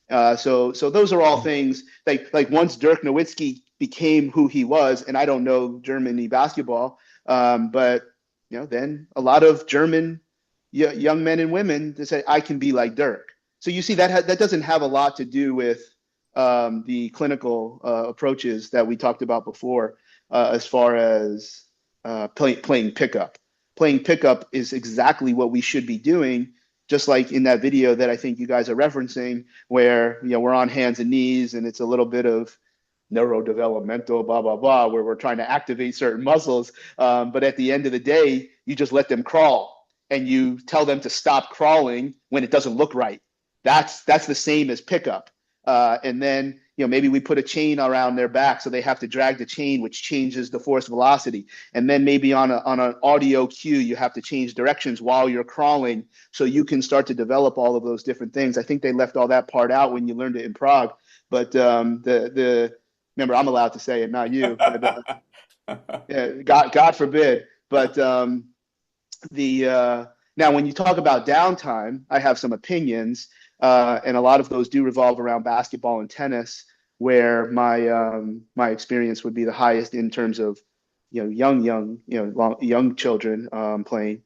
So those are all things like once Dirk Nowitzki became who he was, and I don't know Germany basketball, but then a lot of German young men and women to say, I can be like Dirk. So you see that doesn't have a lot to do with the clinical approaches that we talked about before, as far as playing pickup. Playing pickup is exactly what we should be doing, just like in that video that I think you guys are referencing, where we're on hands and knees and it's a little bit of neurodevelopmental, blah, blah, blah, where we're trying to activate certain muscles. But at the end of the day, you just let them crawl and you tell them to stop crawling when it doesn't look right. That's the same as pickup. And then, maybe we put a chain around their back so they have to drag the chain, which changes the force velocity. And then maybe on an audio cue, you have to change directions while you're crawling so you can start to develop all of those different things. I think they left all that part out when you learned it in Prague. But remember, I'm allowed to say it, not you. But, God forbid. But now when you talk about downtime, I have some opinions. And a lot of those do revolve around basketball and tennis, where my experience would be the highest in terms of young children playing,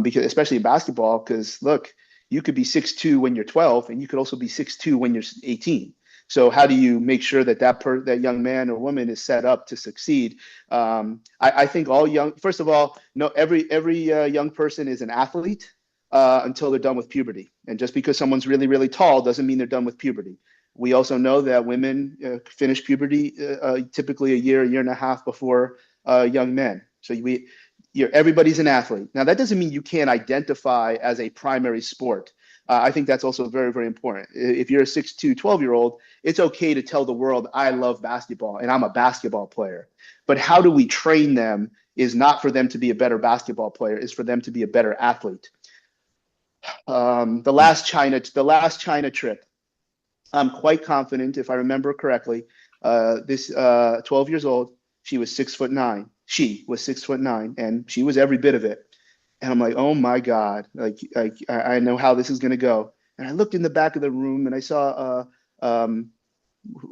because especially in basketball, because look, you could be 6'2" when you're 12, and you could also be 6'2" when you're 18. So how do you make sure that young man or woman is set up to succeed? I think first of all, every young person is an athlete until they're done with puberty. And just because someone's really, really tall doesn't mean they're done with puberty. We also know that women finish puberty typically a year and a half before young men. So everybody's an athlete. Now, that doesn't mean you can't identify as a primary sport. I think that's also very, very important. If you're a 6'2", 12-year-old, it's okay to tell the world, I love basketball and I'm a basketball player. But how do we train them is not for them to be a better basketball player, it's for them to be a better athlete. The last China trip. I'm quite confident, if I remember correctly, this 12 years old, she was 6'9". She was 6'9", and she was every bit of it. And I'm like, oh my God, like I know how this is going to go. And I looked in the back of the room and I saw,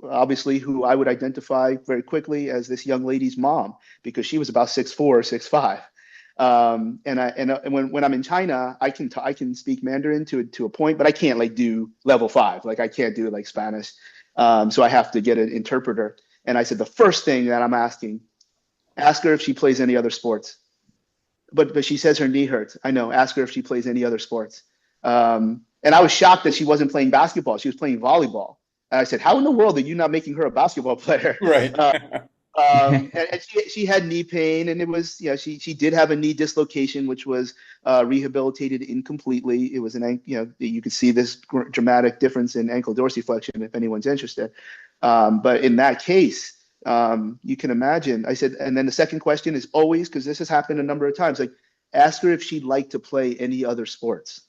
obviously, who I would identify very quickly as this young lady's mom, because she was about 6'4", 6'5". And when I'm in China, I can speak Mandarin to a point, but I can't like do level 5. Like I can't do like Spanish. So I have to get an interpreter. And I said, the first thing that I'm asking, ask her if she plays any other sports. But she says her knee hurts. I know. Ask her if she plays any other sports. And I was shocked that she wasn't playing basketball. She was playing volleyball. And I said, how in the world are you not making her a basketball player? Right. And she had knee pain, and it was, she did have a knee dislocation, which was rehabilitated incompletely. It was you could see this dramatic difference in ankle dorsiflexion if anyone's interested. But in that case, you can imagine, I said, and then the second question is always, because this has happened a number of times, like ask her if she'd like to play any other sports.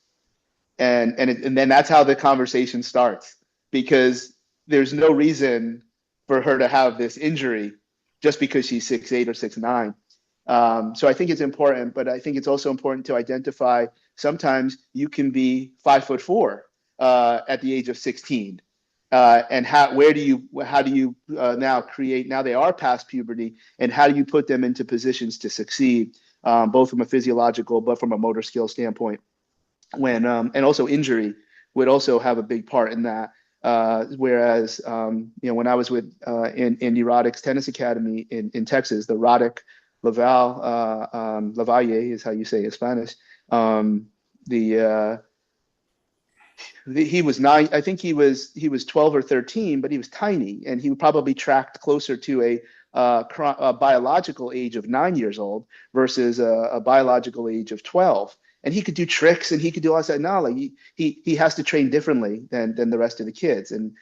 And then that's how the conversation starts, because there's no reason for her to have this injury just because she's 6'8" or 6'9". So I think it's important, but I think it's also important to identify sometimes you can be 5'4" at the age of 16. And how do you now create, now they are past puberty, and how do you put them into positions to succeed, both from a physiological, but from a motor skill standpoint, and also injury would also have a big part in that. Whereas, when I was with in the Roddick's Tennis Academy in Texas, the Roddick Lavalle is how you say it in Spanish. He was 9. I think he was 12 or 13, but he was tiny, and he probably tracked closer to a biological age of 9 years old versus a biological age of 12. And he could do tricks and he could do all that. No, like he has to train differently than the rest of the kids. And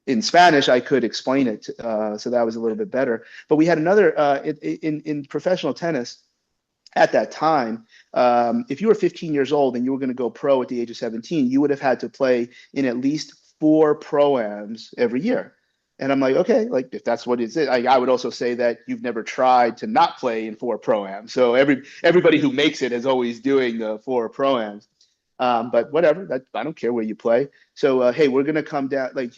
in Spanish, I could explain it, so that was a little bit better. But we had another in professional tennis at that time. If you were 15 years old and you were going to go pro at the age of 17, you would have had to play in at least 4 pro-ams every year. And I'm like, okay, like if that's what it is, I would also say that you've never tried to not play in 4 pro-ams. So everybody who makes it is always doing the 4 pro-ams. But whatever, I don't care where you play. So hey, we're gonna come down. Like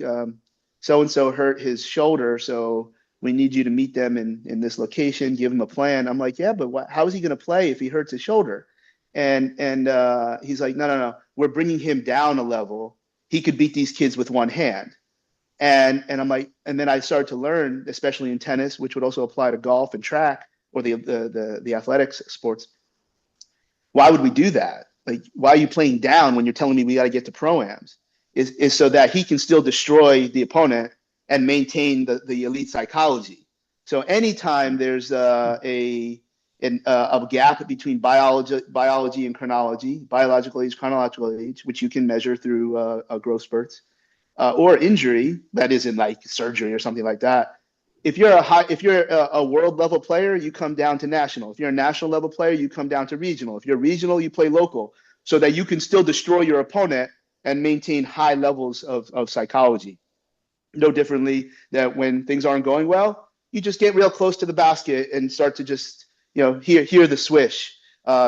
so and so hurt his shoulder, so we need you to meet them in this location. Give him a plan. I'm like, yeah, but how is he gonna play if he hurts his shoulder? And he's like, no, we're bringing him down a level. He could beat these kids with one hand. And I'm like, and then I started to learn, especially in tennis, which would also apply to golf and track or the athletics sports. Why would we do that? Like, why are you playing down when you're telling me we got to get to pro-ams? Is so that he can still destroy the opponent and maintain the elite psychology. So anytime there's a gap between biology and chronology, biological age, chronological age, which you can measure through growth spurts, or injury that isn't like surgery or something like that. If you're a world level player, you come down to national. If you're a national level player, you come down to regional. If you're regional, you play local, so that you can still destroy your opponent and maintain high levels of psychology. No differently that when things aren't going well, you just get real close to the basket and start to just hear the swish.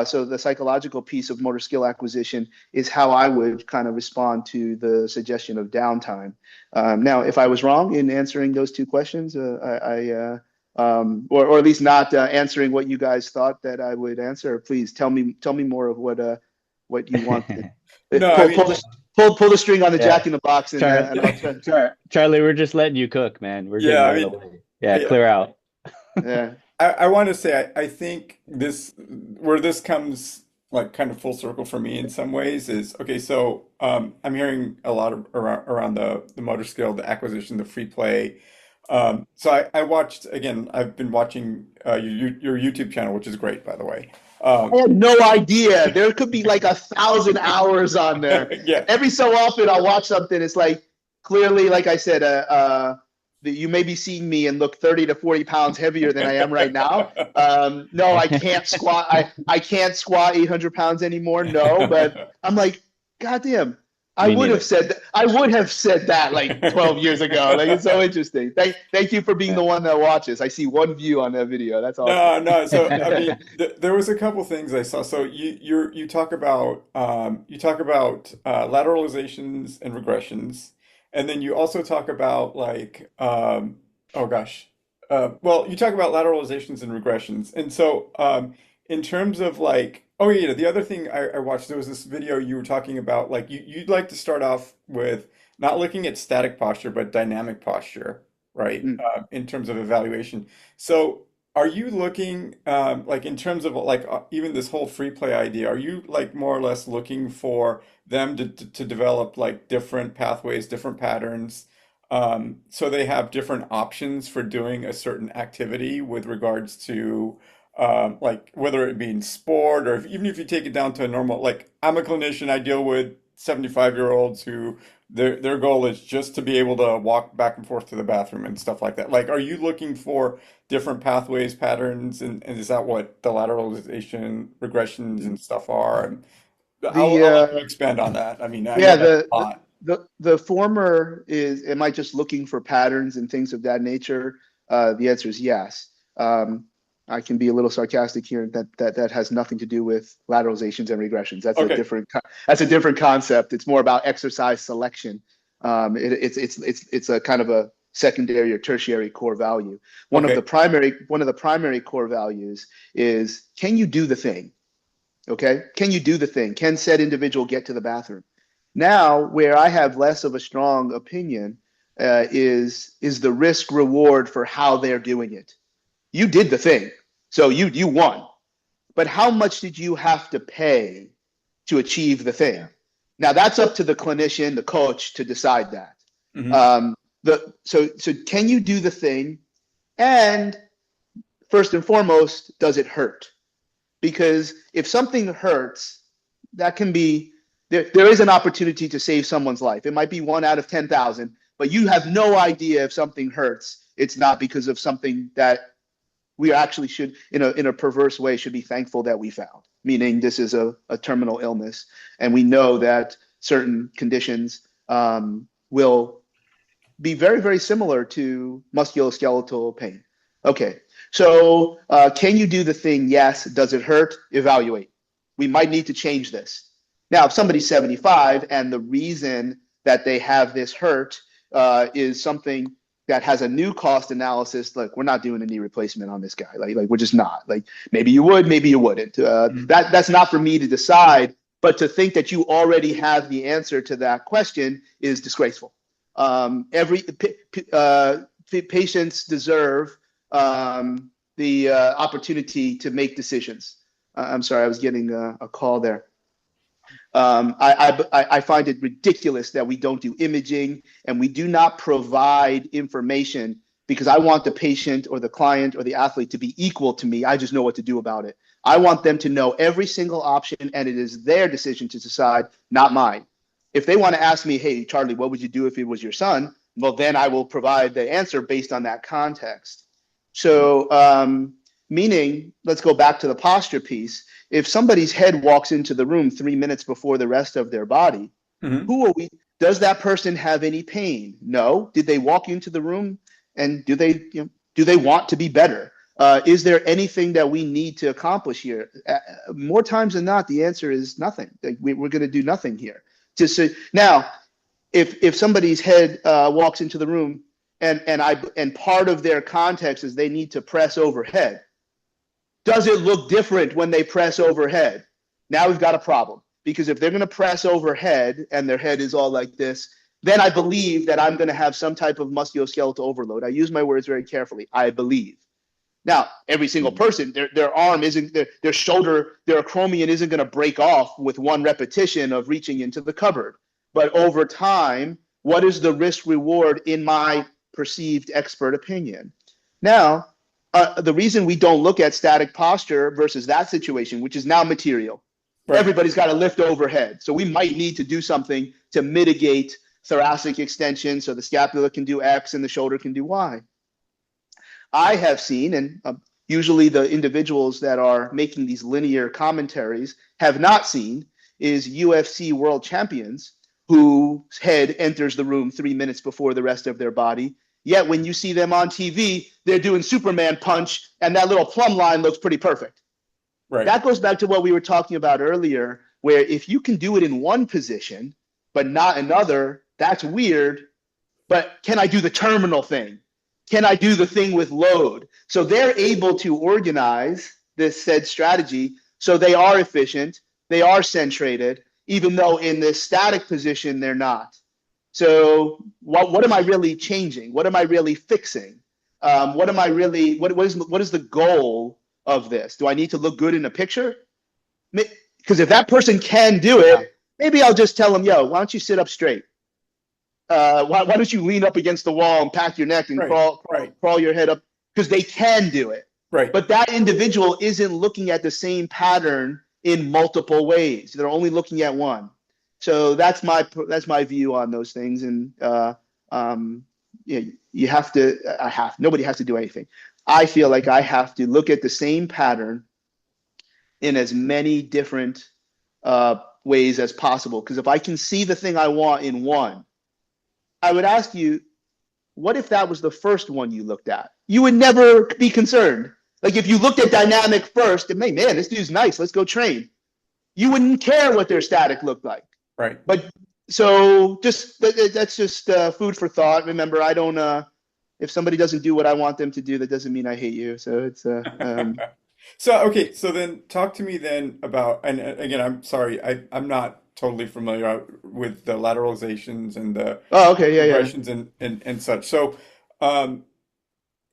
So the psychological piece of motor skill acquisition is how I would kind of respond to the suggestion of downtime. Now, if I was wrong in answering those 2 questions, or at least not answering what you guys thought that I would answer, please tell me more of what you want. Pull the string on the Jack in the Box. Charlie, we're just letting you cook, man. We're getting clear out. Yeah. I want to say I think where this comes like kind of full circle for me in some ways is okay. So I'm hearing a lot around the motor skill, the acquisition, the free play. So I watched again. I've been watching your YouTube channel, which is great, by the way. I had no idea. There could be like 1,000 hours on there. Yeah. Every so often I'll watch something. It's like clearly, like I said, you may be seeing me and look 30 to 40 pounds heavier than I am right now. No, I can't squat. I can't squat 800 pounds anymore. No, but I'm like, goddamn, I Me would neither. have said that. I would have said that like 12 years ago. Like, it's so interesting. Thank you for being the one that watches. I see one view on that video. That's awesome. No. So I mean, there was a couple things I saw. So you talk about lateralizations and regressions, and then you also talk about like oh gosh, well you talk about lateralizations and regressions, and so in terms of like oh yeah, the other thing I watched, there was this video you were talking about like you'd like to start off with not looking at static posture but dynamic posture, right? Mm. In terms of evaluation. So, are you looking like in terms of like even this whole free play idea? Are you like more or less looking for them to develop like different pathways, different patterns, so they have different options for doing a certain activity with regards to like whether it be in sport or even if you take it down to a normal like I'm a clinician, I deal with 75-year-olds who their goal is just to be able to walk back and forth to the bathroom and stuff like that. Like, are you looking for different pathways, patterns, and is that what the lateralization regressions and stuff are? And The I'll let you expand on that. I mean, I know Yeah, that's a lot. the former is, am I just looking for patterns and things of that nature? The answer is yes. I can be a little sarcastic here. That has nothing to do with lateralizations and regressions. Okay. That's a different concept. It's more about exercise selection. It's a kind of a secondary or tertiary core value. One of Okay. the primary core values is, can you do the thing? Okay, can you do the thing? Can said individual get to the bathroom? Now, where I have less of a strong opinion is the risk reward for how they're doing it. You did the thing, so you won. But how much did you have to pay to achieve the thing? Now that's up to the clinician, the coach, to decide that. Hmm. So can you do the thing? And first and foremost, does it hurt? Because if something hurts, that can be there is an opportunity to save someone's life. It might be 1 out of 10,000, but you have no idea if something hurts. It's not because of something that we actually should, in a perverse way, should be thankful that we found. Meaning this is a terminal illness, and we know that certain conditions will be very, very similar to musculoskeletal pain. Okay, so can you do the thing? Yes. Does it hurt? Evaluate. We might need to change this. Now, if somebody's 75 and the reason that they have this hurt is something that has a new cost analysis, like we're not doing a knee replacement on this guy. Like we're just not. Like maybe you would, maybe you wouldn't. That's not for me to decide. But to think that you already have the answer to that question is disgraceful. Patients deserve the opportunity to make decisions. I'm sorry, I was getting a call there. I find it ridiculous that we don't do imaging and we do not provide information because I want the patient or the client or the athlete to be equal to me. I just know what to do about it. I want them to know every single option, and it is their decision to decide, not mine. If they want to ask me, hey, Charlie, what would you do if it was your son? Well, then I will provide the answer based on that context. So, meaning, let's go back to the posture piece. If somebody's head walks into the room 3 minutes before the rest of their body, Hmm. who are we? Does that person have any pain? No. Did they walk into the room and do they want to be better? Is there anything that we need to accomplish here? More times than not, the answer is nothing. Like we're going to do nothing here. Now, if somebody's head walks into the room and part of their context is they need to press overhead, does it look different when they press overhead? Now we've got a problem, because if they're going to press overhead and their head is all like this, then I believe that I'm going to have some type of musculoskeletal overload. I use my words very carefully. I believe. Now, every single person, their arm isn't, their shoulder, their acromion isn't going to break off with one repetition of reaching into the cupboard. But over time, what is the risk reward in my perceived expert opinion? Now, the reason we don't look at static posture versus that situation, which is now material, Right. everybody's got to lift overhead. So we might need to do something to mitigate thoracic extension so the scapula can do X and the shoulder can do Y. I have seen, and usually the individuals that are making these linear commentaries have not seen, is UFC world champions whose head enters the room 3 minutes before the rest of their body. Yet when you see them on TV, they're doing Superman punch, and that little plumb line looks pretty perfect. Right. That goes back to what we were talking about earlier, where if you can do it in one position, but not another, that's weird. But can I do the terminal thing? Can I do the thing with load? So they're able to organize this said strategy so they are efficient, they are centrated, even though in this static position, they're not. So what am I really changing? What am I really fixing? What is the goal of this? Do I need to look good in a picture? Because if that person can do it, maybe I'll just tell them, yo, why don't you sit up straight? Why don't you lean up against the wall and pack your neck and crawl your head up? Because they can do it. Right. But that individual isn't looking at the same pattern in multiple ways. They're only looking at one. So that's my view on those things. And you have to. Nobody has to do anything. I feel like I have to look at the same pattern in as many different ways as possible. Because if I can see the thing I want in one, I would ask you, what if that was the first one you looked at? You would never be concerned. Like if you looked at dynamic first, and hey, man, this dude's nice, let's go train. You wouldn't care what their static looked like. Right. But so that's just food for thought. Remember, I don't. If somebody doesn't do what I want them to do, that doesn't mean I hate you. So it's. So then talk to me then about, and again, I'm sorry, I'm not totally familiar with the lateralizations and the regressions and such. So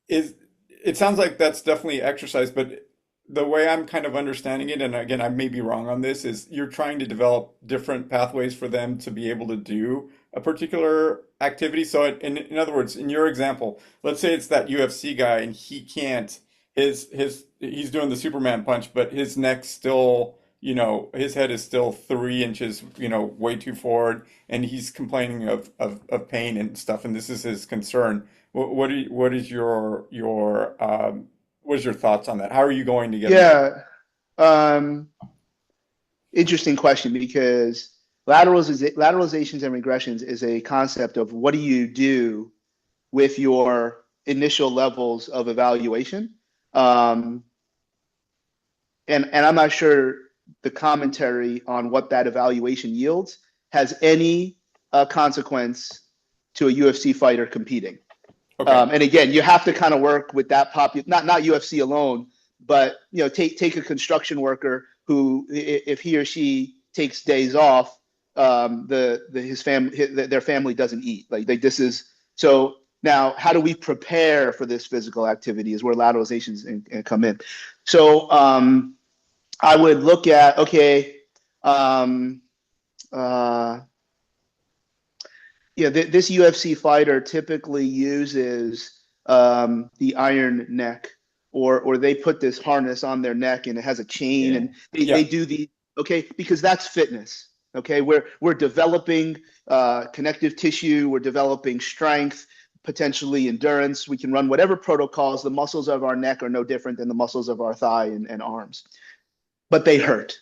it sounds like that's definitely exercise, but the way I'm kind of understanding it, and again, I may be wrong on this, is you're trying to develop different pathways for them to be able to do a particular activity. So in other words, in your example, let's say it's that UFC guy and he can't, he's doing the Superman punch, but his neck's still, his head is still 3 inches, way too forward, and he's complaining of pain and stuff, and this is his concern. What is your thoughts on that? How are you going to get there? Interesting question, because lateralizations and regressions is a concept of what do you do with your initial levels of evaluation. And I'm not sure the commentary on what that evaluation yields has any consequence to a UFC fighter competing. Okay. And again, you have to kind of work with that not UFC alone, but take a construction worker who, if he or she takes days off, their family doesn't eat. Like this is so. Now, how do we prepare for this physical activity is where lateralizations come in. So I would look at, this UFC fighter typically uses the iron neck, or they put this harness on their neck and it has a chain, and they do because that's fitness. Okay, we're developing connective tissue, we're developing strength, potentially endurance. We can run whatever protocols. The muscles of our neck are no different than the muscles of our thigh and arms, but they hurt.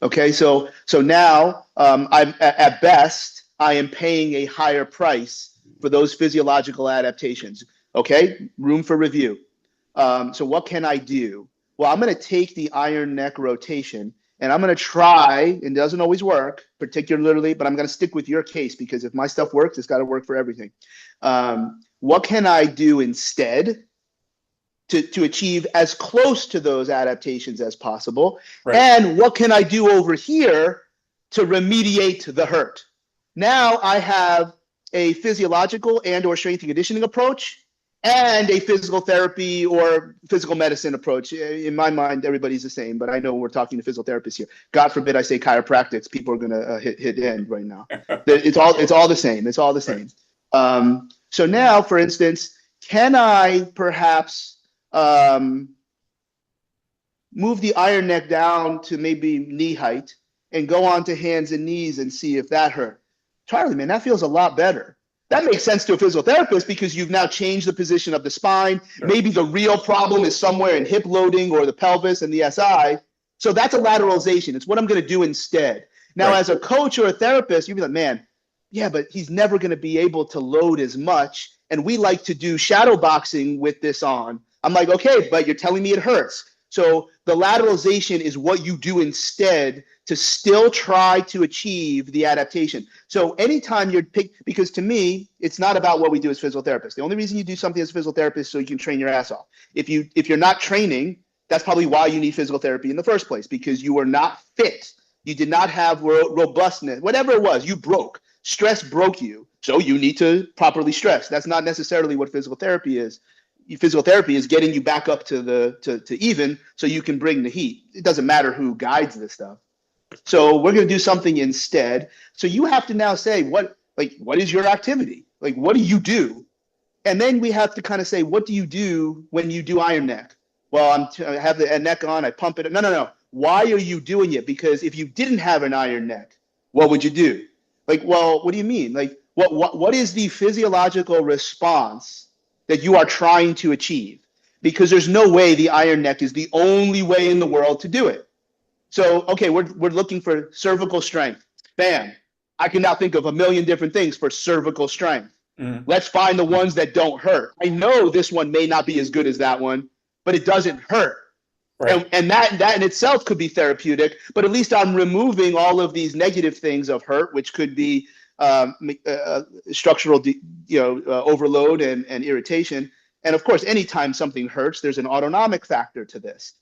Okay, so now I'm at best I am paying a higher price for those physiological adaptations. Okay, room for review. So what can I do? Well, I'm going to take the iron neck rotation and I'm going to try, and it doesn't always work particularly, but I'm going to stick with your case because if my stuff works, it's got to work for everything. What can I do instead to achieve as close to those adaptations as possible? Right. And what can I do over here to remediate the hurt? Now I have a physiological and or strength and conditioning approach and a physical therapy or physical medicine approach. In my mind, everybody's the same, but I know we're talking to physical therapists here. God forbid I say chiropractics. People are going to hit end right now. It's all the same. It's all the same. So now, for instance, can I perhaps move the iron neck down to maybe knee height and go on to hands and knees and see if that hurt? Charlie, man, that feels a lot better. That makes sense to a physical therapist because you've now changed the position of the spine. Sure. Maybe the real problem is somewhere in hip loading or the pelvis and the SI. So that's a lateralization. It's what I'm going to do instead. Now, Right. as a coach or a therapist, you'd be like, man, yeah, but he's never going to be able to load as much. And we like to do shadow boxing with this on. I'm like, okay, but you're telling me it hurts. So the lateralization is what you do instead to still try to achieve the adaptation. So anytime you're because to me, it's not about what we do as physical therapists. The only reason you do something as a physical therapist is so you can train your ass off. If you're not training, that's probably why you need physical therapy in the first place, because you were not fit. You did not have robustness, whatever it was, you broke. Stress broke you. So you need to properly stress. That's not necessarily what physical therapy is. Physical therapy is getting you back up to even so you can bring the heat. It doesn't matter who guides this stuff. So we're going to do something instead. So you have to now say, what is your activity? Like, what do you do? And then we have to kind of say, what do you do when you do iron neck? Well, I have the neck on, I pump it. No. Why are you doing it? Because if you didn't have an iron neck, what would you do? Like, well, what do you mean? Like, what is the physiological response that you are trying to achieve? Because there's no way the iron neck is the only way in the world to do it. So, okay, we're looking for cervical strength. Bam. I can now think of a million different things for cervical strength. Mm-hmm. Let's find the ones that don't hurt. I know this one may not be as good as that one, but it doesn't hurt. Right. And that in itself could be therapeutic, but at least I'm removing all of these negative things of hurt, which could be structural, overload and irritation. And of course, anytime something hurts, there's an autonomic factor to this.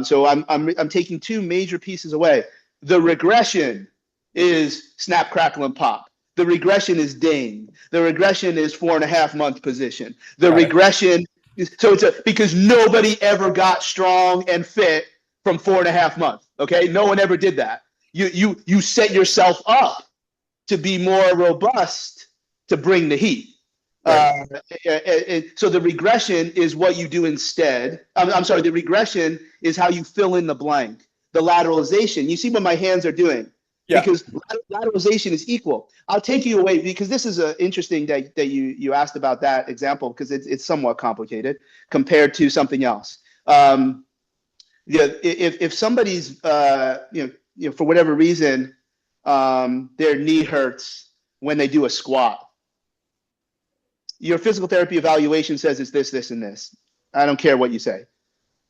So I'm taking two major pieces away. The regression is snap, crackle, and pop. The regression is ding. The regression is 4.5 month position. The regression is, so because nobody ever got strong and fit from 4.5 months. Okay, no one ever did that. You set yourself up to be more robust to bring the heat. Right. So the regression is what you do instead. I'm sorry, the regression is how you fill in the blank. The lateralization, you see what my hands are doing. Yeah. Because lateralization is equal. I'll take you away because this is interesting that you asked about that example because it's somewhat complicated compared to something else. If somebody's for whatever reason their knee hurts when they do a squat, your physical therapy evaluation says it's this, this, and this. I don't care what you say.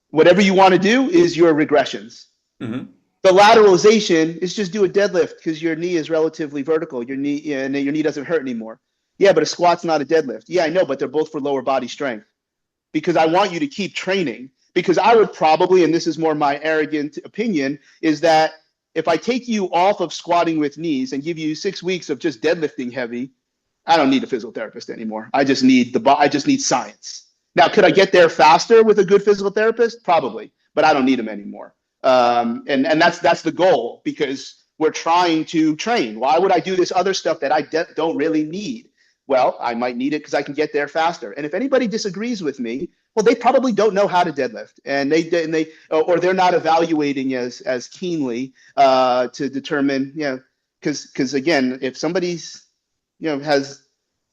Whatever you want to do is your regressions. Mm-hmm. The lateralization is just do a deadlift because your knee is relatively vertical. Your knee doesn't hurt anymore. Yeah, but a squat's not a deadlift. Yeah, I know, but they're both for lower body strength. Because I want you to keep training. Because I would probably, and this is more my arrogant opinion, is that if I take you off of squatting with knees and give you 6 weeks of just deadlifting heavy, I don't need a physical therapist anymore. I just need science. Now, could I get there faster with a good physical therapist? Probably, but I don't need them anymore. And that's the goal because we're trying to train. Why would I do this other stuff that I don't really need? Well, I might need it because I can get there faster. And if anybody disagrees with me, well, they probably don't know how to deadlift, and they're not evaluating as keenly to determine, because again, if somebody's has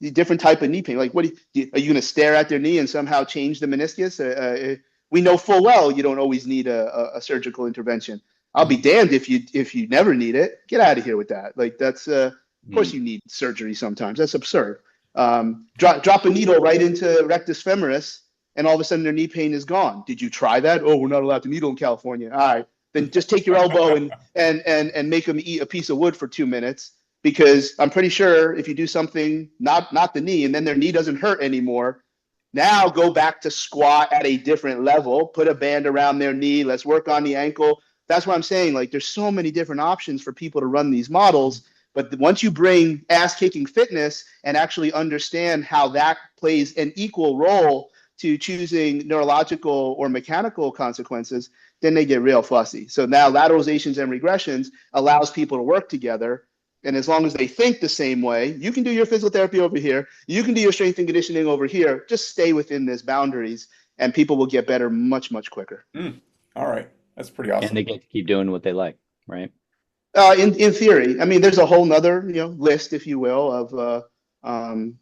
a different type of knee pain, like are you going to stare at their knee and somehow change the meniscus? We know full well you don't always need a surgical intervention. I'll be damned if you never need it. Get out of here with that. Like that's of course you need surgery sometimes. That's absurd. Drop a needle right into rectus femoris, and all of a sudden their knee pain is gone. Did you try that? Oh, we're not allowed to needle in California. All right, then just take your elbow and make them eat a piece of wood for 2 minutes. Because I'm pretty sure if you do something not the knee, and then their knee doesn't hurt anymore. Now go back to squat at a different level, put a band around their knee. Let's work on the ankle. That's what I'm saying. Like there's so many different options for people to run these models. But once you bring ass kicking fitness and actually understand how that plays an equal role to choosing neurological or mechanical consequences, then they get real fussy. So now lateralizations and regressions allows people to work together. And as long as they think the same way, you can do your physical therapy over here. You can do your strength and conditioning over here. Just stay within these boundaries and people will get better much, much quicker. All right. That's pretty awesome. And they get to keep doing what they like, right? In theory. I mean, there's a whole nother list, if you will, of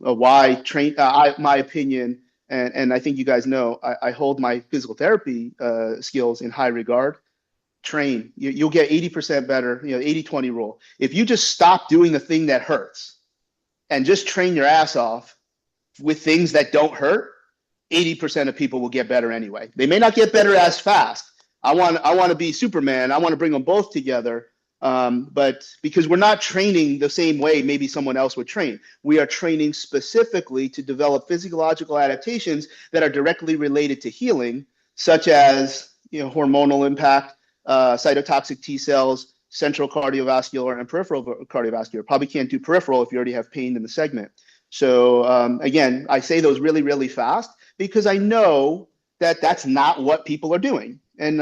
why my opinion, and I think you guys know, I hold my physical therapy skills in high regard. train, you'll get 80% better, 80-20 rule. If you just stop doing the thing that hurts and just train your ass off with things that don't hurt, 80% of people will get better anyway. They may not get better as fast. I want to be Superman. I want to bring them both together. But because we're not training the same way maybe someone else would train, we are training specifically to develop physiological adaptations that are directly related to healing, such as hormonal impact, cytotoxic T cells, central cardiovascular, and peripheral cardiovascular. Probably can't do peripheral if you already have pain in the segment. So again, I say those really, really fast because I know that that's not what people are doing. And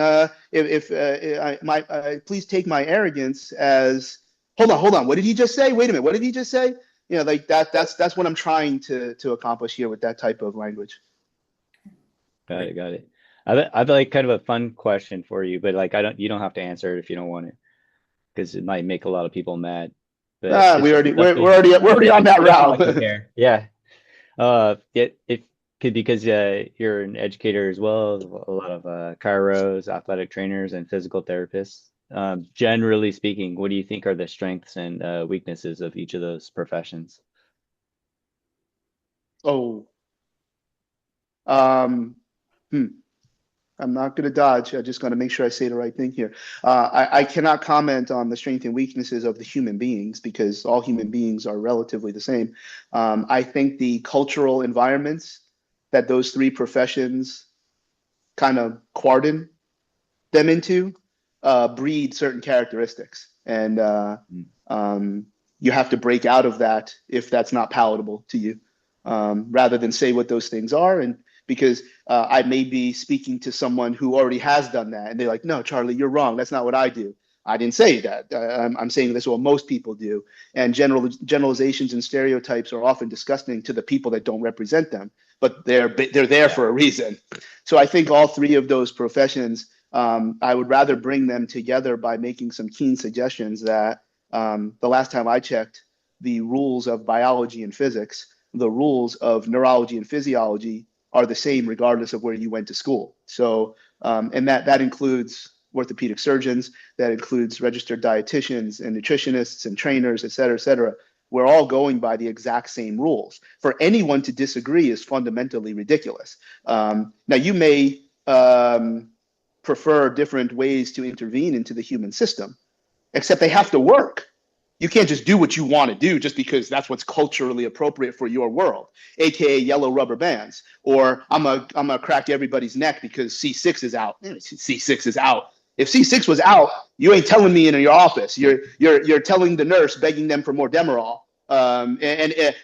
please take my arrogance as, hold on, what did he just say? Wait a minute, what did he just say? Like that's what I'm trying to accomplish here with that type of language. Got it. I've like kind of a fun question for you, but like you don't have to answer it if you don't want it, because it might make a lot of people mad. But we're already on that route. Yeah. Because you're an educator as well, a lot of chiros, athletic trainers, and physical therapists. Generally speaking, what do you think are the strengths and weaknesses of each of those professions? I'm not going to dodge. I just got to make sure I say the right thing here. I cannot comment on the strengths and weaknesses of the human beings because all human beings are relatively the same. I think the cultural environments that those three professions kind of harden them into breed certain characteristics. And you have to break out of that if that's not palatable to you, rather than say what those things are. And because I may be speaking to someone who already has done that. And they're like, no, Charlie, you're wrong. That's not what I do. I didn't say that. I'm saying this is what most people do. And generalizations and stereotypes are often disgusting to the people that don't represent them, but they're there for a reason. So I think all three of those professions, I would rather bring them together by making some keen suggestions that the last time I checked, the rules of biology and physics, the rules of neurology and physiology are the same regardless of where you went to school. So, and that includes orthopedic surgeons, that includes registered dietitians and nutritionists and trainers, et cetera, et cetera. We're all going by the exact same rules. For anyone to disagree is fundamentally ridiculous. Now, you may prefer different ways to intervene into the human system, except they have to work. You can't just do what you want to do just because that's what's culturally appropriate for your world, aka yellow rubber bands, or I'm gonna crack everybody's neck because C6 is out. C6 is out. If C6 was out, you ain't telling me in your office. You're telling the nurse, begging them for more Demerol, and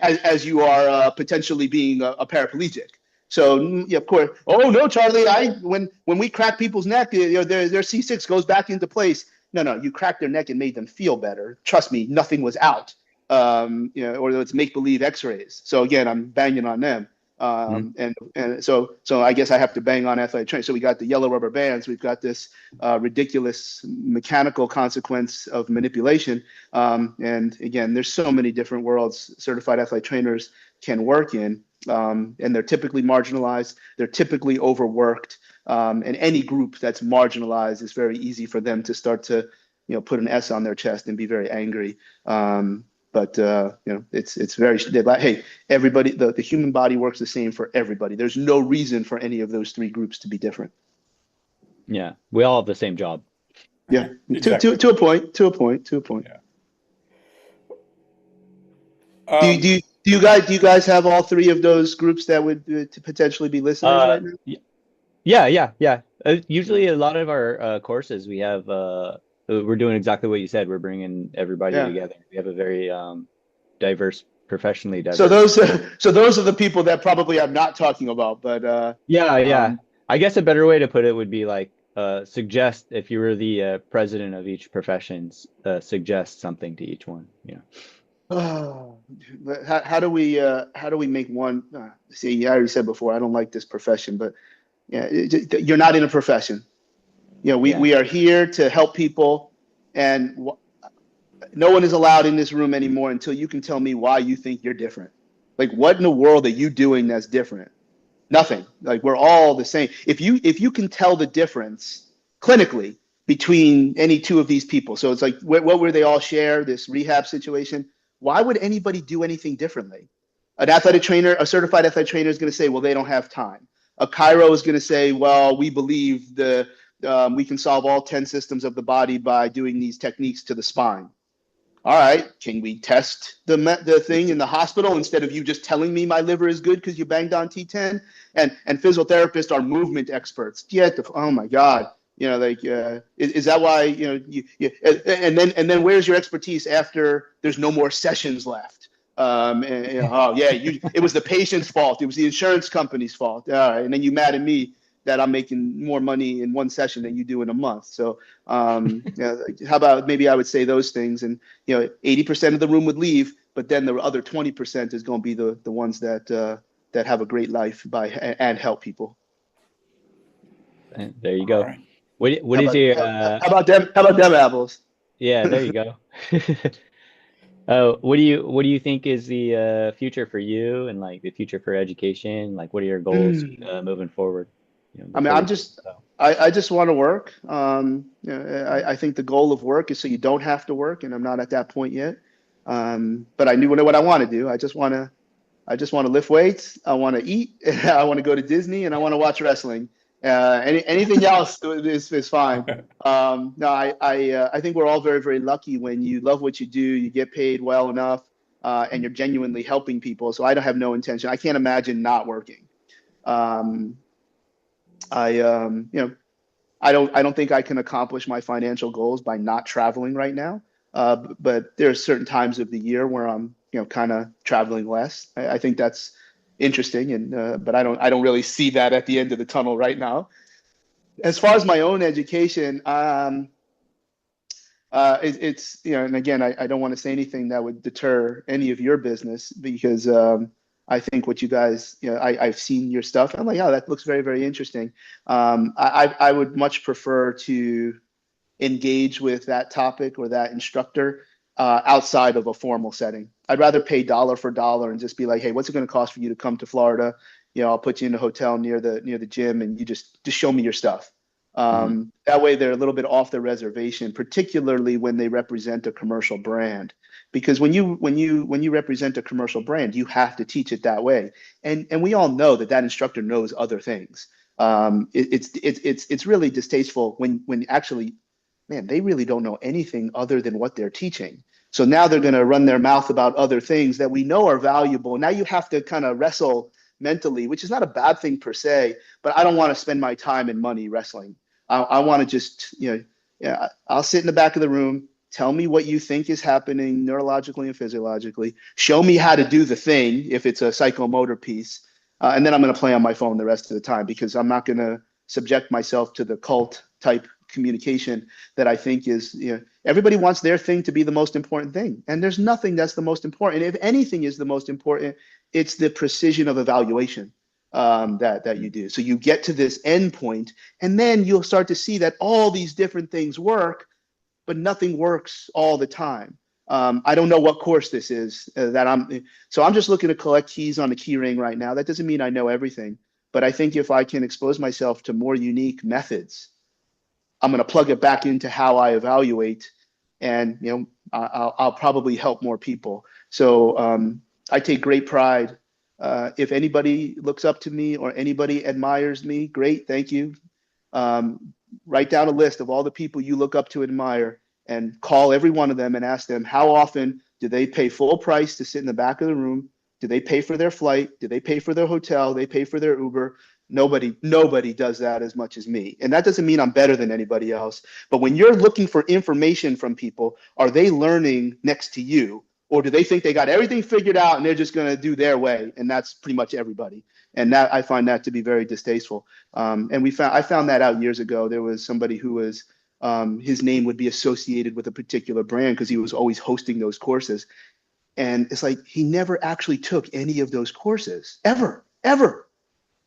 as you are potentially being a paraplegic. So yeah, of course. Oh no, Charlie! When we crack people's neck, their C6 goes back into place. No, you cracked their neck and made them feel better. Trust me, nothing was out. Or it's make-believe X-rays. So again, I'm banging on them. And so I guess I have to bang on athletic training. So we got the yellow rubber bands. We've got this ridiculous mechanical consequence of manipulation. And again, there's so many different worlds certified athletic trainers can work in. And they're typically marginalized. They're typically overworked. And any group that's marginalized, it's very easy for them to start to, put an S on their chest and be very angry. But it's very, like, hey, everybody, the human body works the same for everybody. There's no reason for any of those three groups to be different. Yeah, we all have the same job. Yeah, exactly. to a point. Yeah. Do you guys have all three of those groups that would to potentially be listeners right now? Yeah. Usually, a lot of our courses we have. We're doing exactly what you said. We're bringing everybody together. We have a very diverse, professionally diverse. So those are the people that probably I'm not talking about. But yeah. I guess a better way to put it would be like suggest, if you were the president of each profession, suggest something to each one. How do we make one? See, I already said before, I don't like this profession, but yeah, you're not in a profession. We are here to help people, and no one is allowed in this room anymore until you can tell me why you think you're different. Like, what in the world are you doing that's different? Nothing. Like, we're all the same. If you can tell the difference clinically between any two of these people. So it's like, what were they all share, this rehab situation? Why would anybody do anything differently? An athletic trainer, a certified athletic trainer is going to say, well, they don't have time. A Chiro is going to say, well, we believe we can solve all 10 systems of the body by doing these techniques to the spine. All right, can we test the thing in the hospital instead of you just telling me my liver is good because you banged on T10? And physiotherapists are movement experts. Oh my God. Is that why, and then where's your expertise after there's no more sessions left? It was the patient's fault. It was the insurance company's fault. All right, and then you mad at me that I'm making more money in one session than you do in a month. So how about maybe I would say those things, and 80% of the room would leave, but then the other 20% is going to be the ones that have a great life and help people. And there you go. Right. How about them apples? Yeah, there you go. What do you think is the future for you, and like the future for education? Like, what are your goals moving forward? I mean, I just want to work. I think the goal of work is so you don't have to work, and I'm not at that point yet. But I knew what I want to do. I just want to lift weights. I want to eat. I want to go to Disney, and I want to watch wrestling. Anything else is fine. I think we're all very, very lucky when you love what you do, you get paid well enough, and you're genuinely helping people. So I don't have no intention. I can't imagine not working. I don't think I can accomplish my financial goals by not traveling right now. But there are certain times of the year where I'm, kind of traveling less. I think that's interesting, but I don't really see that at the end of the tunnel right now. As far as my own education, it's and again, I don't want to say anything that would deter any of your business, because I think what you guys, I've seen your stuff. I'm like, oh, that looks very, very interesting. I would much prefer to engage with that topic or that instructor outside of a formal setting. I'd rather pay dollar for dollar and just be like, hey, what's it going to cost for you to come to Florida? I'll put you in a hotel near the gym, and you just show me your stuff. That way they're a little bit off the reservation, particularly when they represent a commercial brand. Because when you represent a commercial brand, you have to teach it that way. And we all know that instructor knows other things. It's really distasteful when actually, man, they really don't know anything other than what they're teaching. So now they're going to run their mouth about other things that we know are valuable. Now you have to kind of wrestle mentally, which is not a bad thing per se, but I don't want to spend my time and money wrestling. I want to just, I'll sit in the back of the room, tell me what you think is happening neurologically and physiologically, show me how to do the thing if it's a psychomotor piece, and then I'm going to play on my phone the rest of the time, because I'm not going to subject myself to the cult type communication that I think is, everybody wants their thing to be the most important thing. And there's nothing that's the most important. If anything is the most important, it's the precision of evaluation that you do. So you get to this end point, and then you'll start to see that all these different things work, but nothing works all the time. I don't know what course this is so I'm just looking to collect keys on the key ring right now. That doesn't mean I know everything, but I think if I can expose myself to more unique methods, I'm going to plug it back into how I evaluate, and I'll probably help more people. So I take great pride. If anybody looks up to me or anybody admires me, great, thank you. Write down a list of all the people you look up to, admire, and call every one of them and ask them, how often do they pay full price to sit in the back of the room? Do they pay for their flight? Do they pay for their hotel? They pay for their Uber? Nobody does that as much as me. And that doesn't mean I'm better than anybody else. But when you're looking for information from people, are they learning next to you? Or do they think they got everything figured out and they're just going to do their way? And that's pretty much everybody. And that, I find that to be very distasteful. And I found that out years ago. There was somebody who was, his name would be associated with a particular brand because he was always hosting those courses. And it's like, he never actually took any of those courses, ever.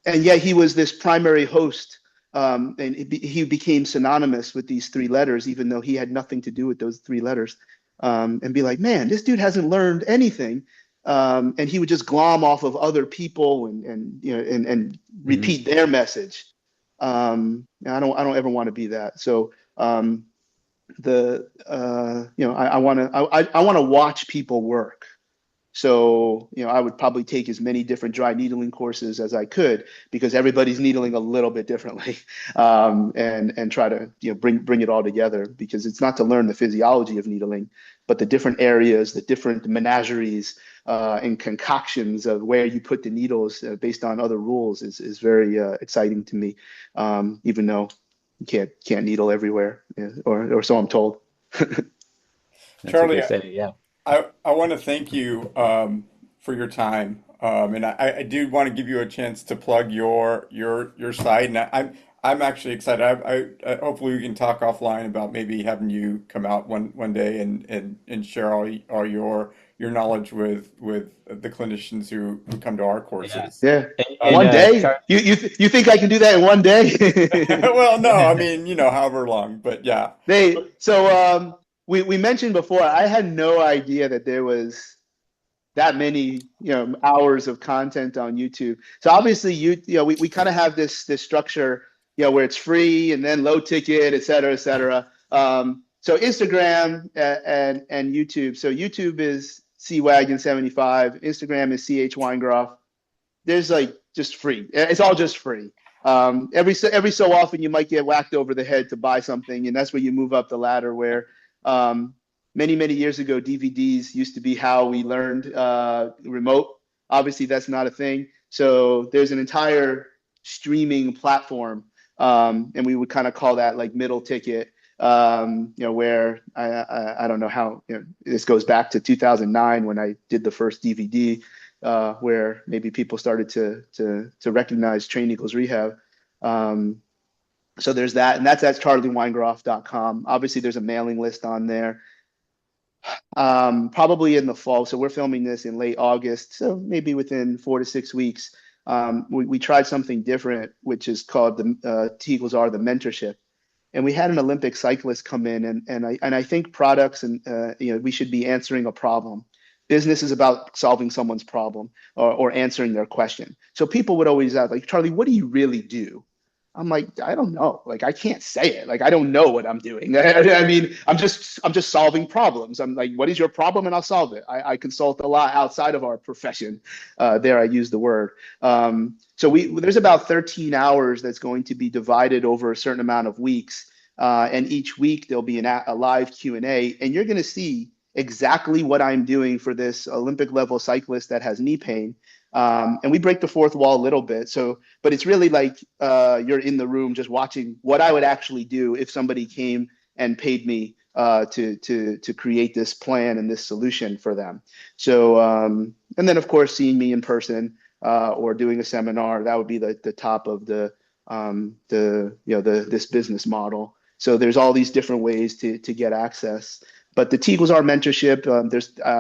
And yet he was this primary host. And he became synonymous with these three letters, even though he had nothing to do with those three letters. And be like, man, this dude hasn't learned anything. And he would just glom off of other people and repeat their message. I don't ever want to be that. So I want to watch people work. So, I would probably take as many different dry needling courses as I could, because everybody's needling a little bit differently, and try to bring it all together, because it's not to learn the physiology of needling, but the different areas, the different menageries and concoctions of where you put the needles based on other rules is very exciting to me, even though you can't needle everywhere, or so I'm told. That's what Charlie, they say. Yeah. I want to thank you for your time, and I do want to give you a chance to plug your site, and I'm actually excited. I hopefully we can talk offline about maybe having you come out one day and share all your knowledge with the clinicians who come to our Yeah. courses. Yeah. And One day? Char You think I can do that in one day? Well, no, I mean, however long, but yeah. We mentioned before, I had no idea that there was that many, hours of content on YouTube. So obviously we kind of have this structure, where it's free and then low ticket, et cetera, et cetera. So Instagram and YouTube. So YouTube is CWagon75. Instagram is CH Weingroff. There's just free. It's all just free. Every so often you might get whacked over the head to buy something, and that's where you move up the ladder. Where many years ago, DVDs used to be how we learned remote. Obviously, that's not a thing. So there's an entire streaming platform, and we would kind of call that like middle ticket. Where I don't know how this goes back to 2009 when I did the first DVD. Where maybe people started to recognize Train Equals Rehab. So there's that, and that's at charlieweingroff.com. Obviously, there's a mailing list on there. Probably in the fall. So we're filming this in late August. So maybe within 4 to 6 weeks, we tried something different, which is called the T equals R, the mentorship. And we had an Olympic cyclist come in, and I think products and we should be answering a problem. Business is about solving someone's problem or answering their question. So people would always ask, like, Charlie, what do you really do? I'm like, I don't know. Like, I can't say it. Like, I don't know what I'm doing. I mean, I'm just solving problems. I'm like, what is your problem? And I'll solve it. I consult a lot outside of our profession. There, I use the word. So there's about 13 hours that's going to be divided over a certain amount of weeks. And each week there'll be a live Q&A, and you're going to see exactly what I'm doing for this Olympic level cyclist that has knee pain. And we break the fourth wall a little bit. But it's really like you're in the room just watching what I would actually do if somebody came and paid me to create this plan and this solution for them. So, and then of course, seeing me in person or doing a seminar, that would be the top of this business model. So there's all these different ways to get access. But the T equals R mentorship,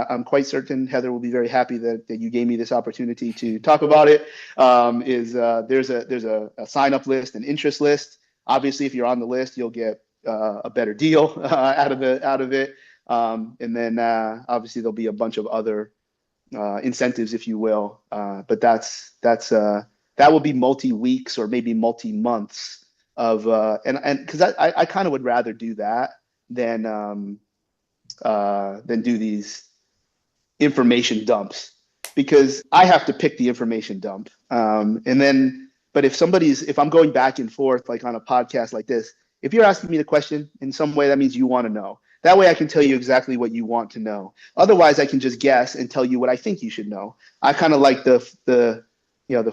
I'm quite certain Heather will be very happy that you gave me this opportunity to talk about it. There's a sign up list, an interest list. Obviously, if you're on the list, you'll get a better deal out of it. And then obviously there'll be a bunch of other incentives, if you will. But that will be multi-weeks or maybe multi-months of and because I kind of would rather do that than do these information dumps, because I have to pick the information dump. But if I'm going back and forth, like on a podcast like this, if you're asking me the question in some way, that means you want to know. That way I can tell you exactly what you want to know. Otherwise, I can just guess and tell you what I think you should know. I kind of like the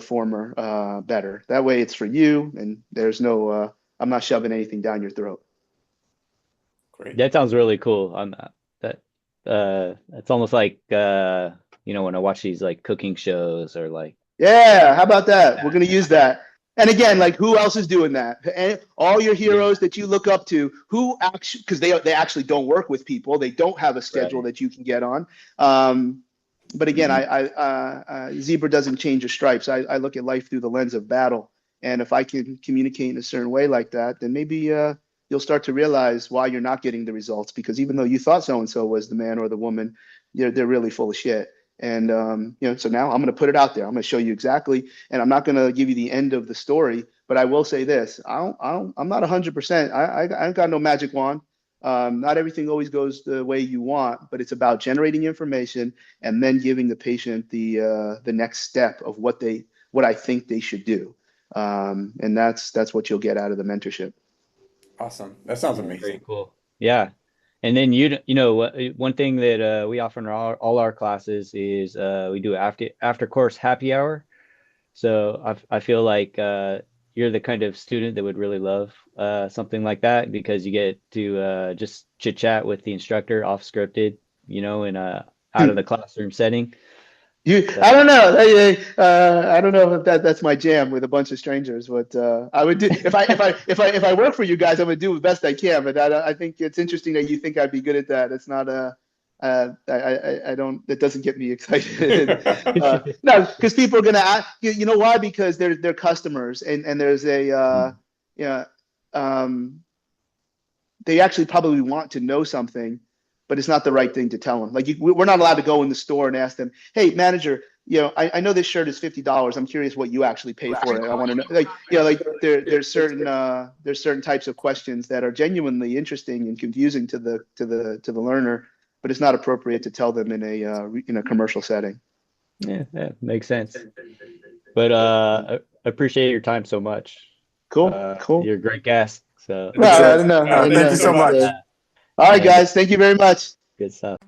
former better. That way it's for you, and there's no, I'm not shoving anything down your throat. Great. That sounds really cool. It's almost like when I watch these like cooking shows or like. Yeah, how about that? We're gonna use that. And again, like, who else is doing that? And all your heroes that you look up to, who actually, because they actually don't work with people, they don't have a schedule that you can get on. But again, zebra doesn't change your stripes. I look at life through the lens of battle, and if I can communicate in a certain way like that, then maybe you'll start to realize why you're not getting the results. Because even though you thought so and so was the man or the woman, they're really full of shit. And so now I'm going to put it out there. I'm going to show you exactly, and I'm not going to give you the end of the story, but But I will say this: I'm not 100%. I ain't got no magic wand. Not everything always goes the way you want, but it's about generating information and then giving the patient the next step of what I think they should do. And that's what you'll get out of the mentorship. Awesome. That sounds amazing. Very cool. Yeah. And then one thing that we offer in all our classes is we do after course happy hour. So I feel like you're the kind of student that would really love something like that, because you get to just chit chat with the instructor off scripted, in a out of the classroom setting. I don't know. I don't know if that's my jam with a bunch of strangers. What I would do if I work for you guys, I'm gonna do the best I can. But I think it's interesting that you think I'd be good at that. It's not I don't. It doesn't get me excited. No, because people are gonna ask. You know why? Because they're customers, and there's they actually probably want to know something, but it's not the right thing to tell them. Like we're not allowed to go in the store and ask them, "Hey, manager, I know this shirt is $50. I'm curious what you actually pay for it. I want to know." There's certain types of questions that are genuinely interesting and confusing to the learner, but it's not appropriate to tell them in a commercial setting. Yeah, that makes sense. But I appreciate your time so much. Cool. You're a great guest. So well, I don't know. Thank you so much. All right, guys. Thank you very much. Good stuff.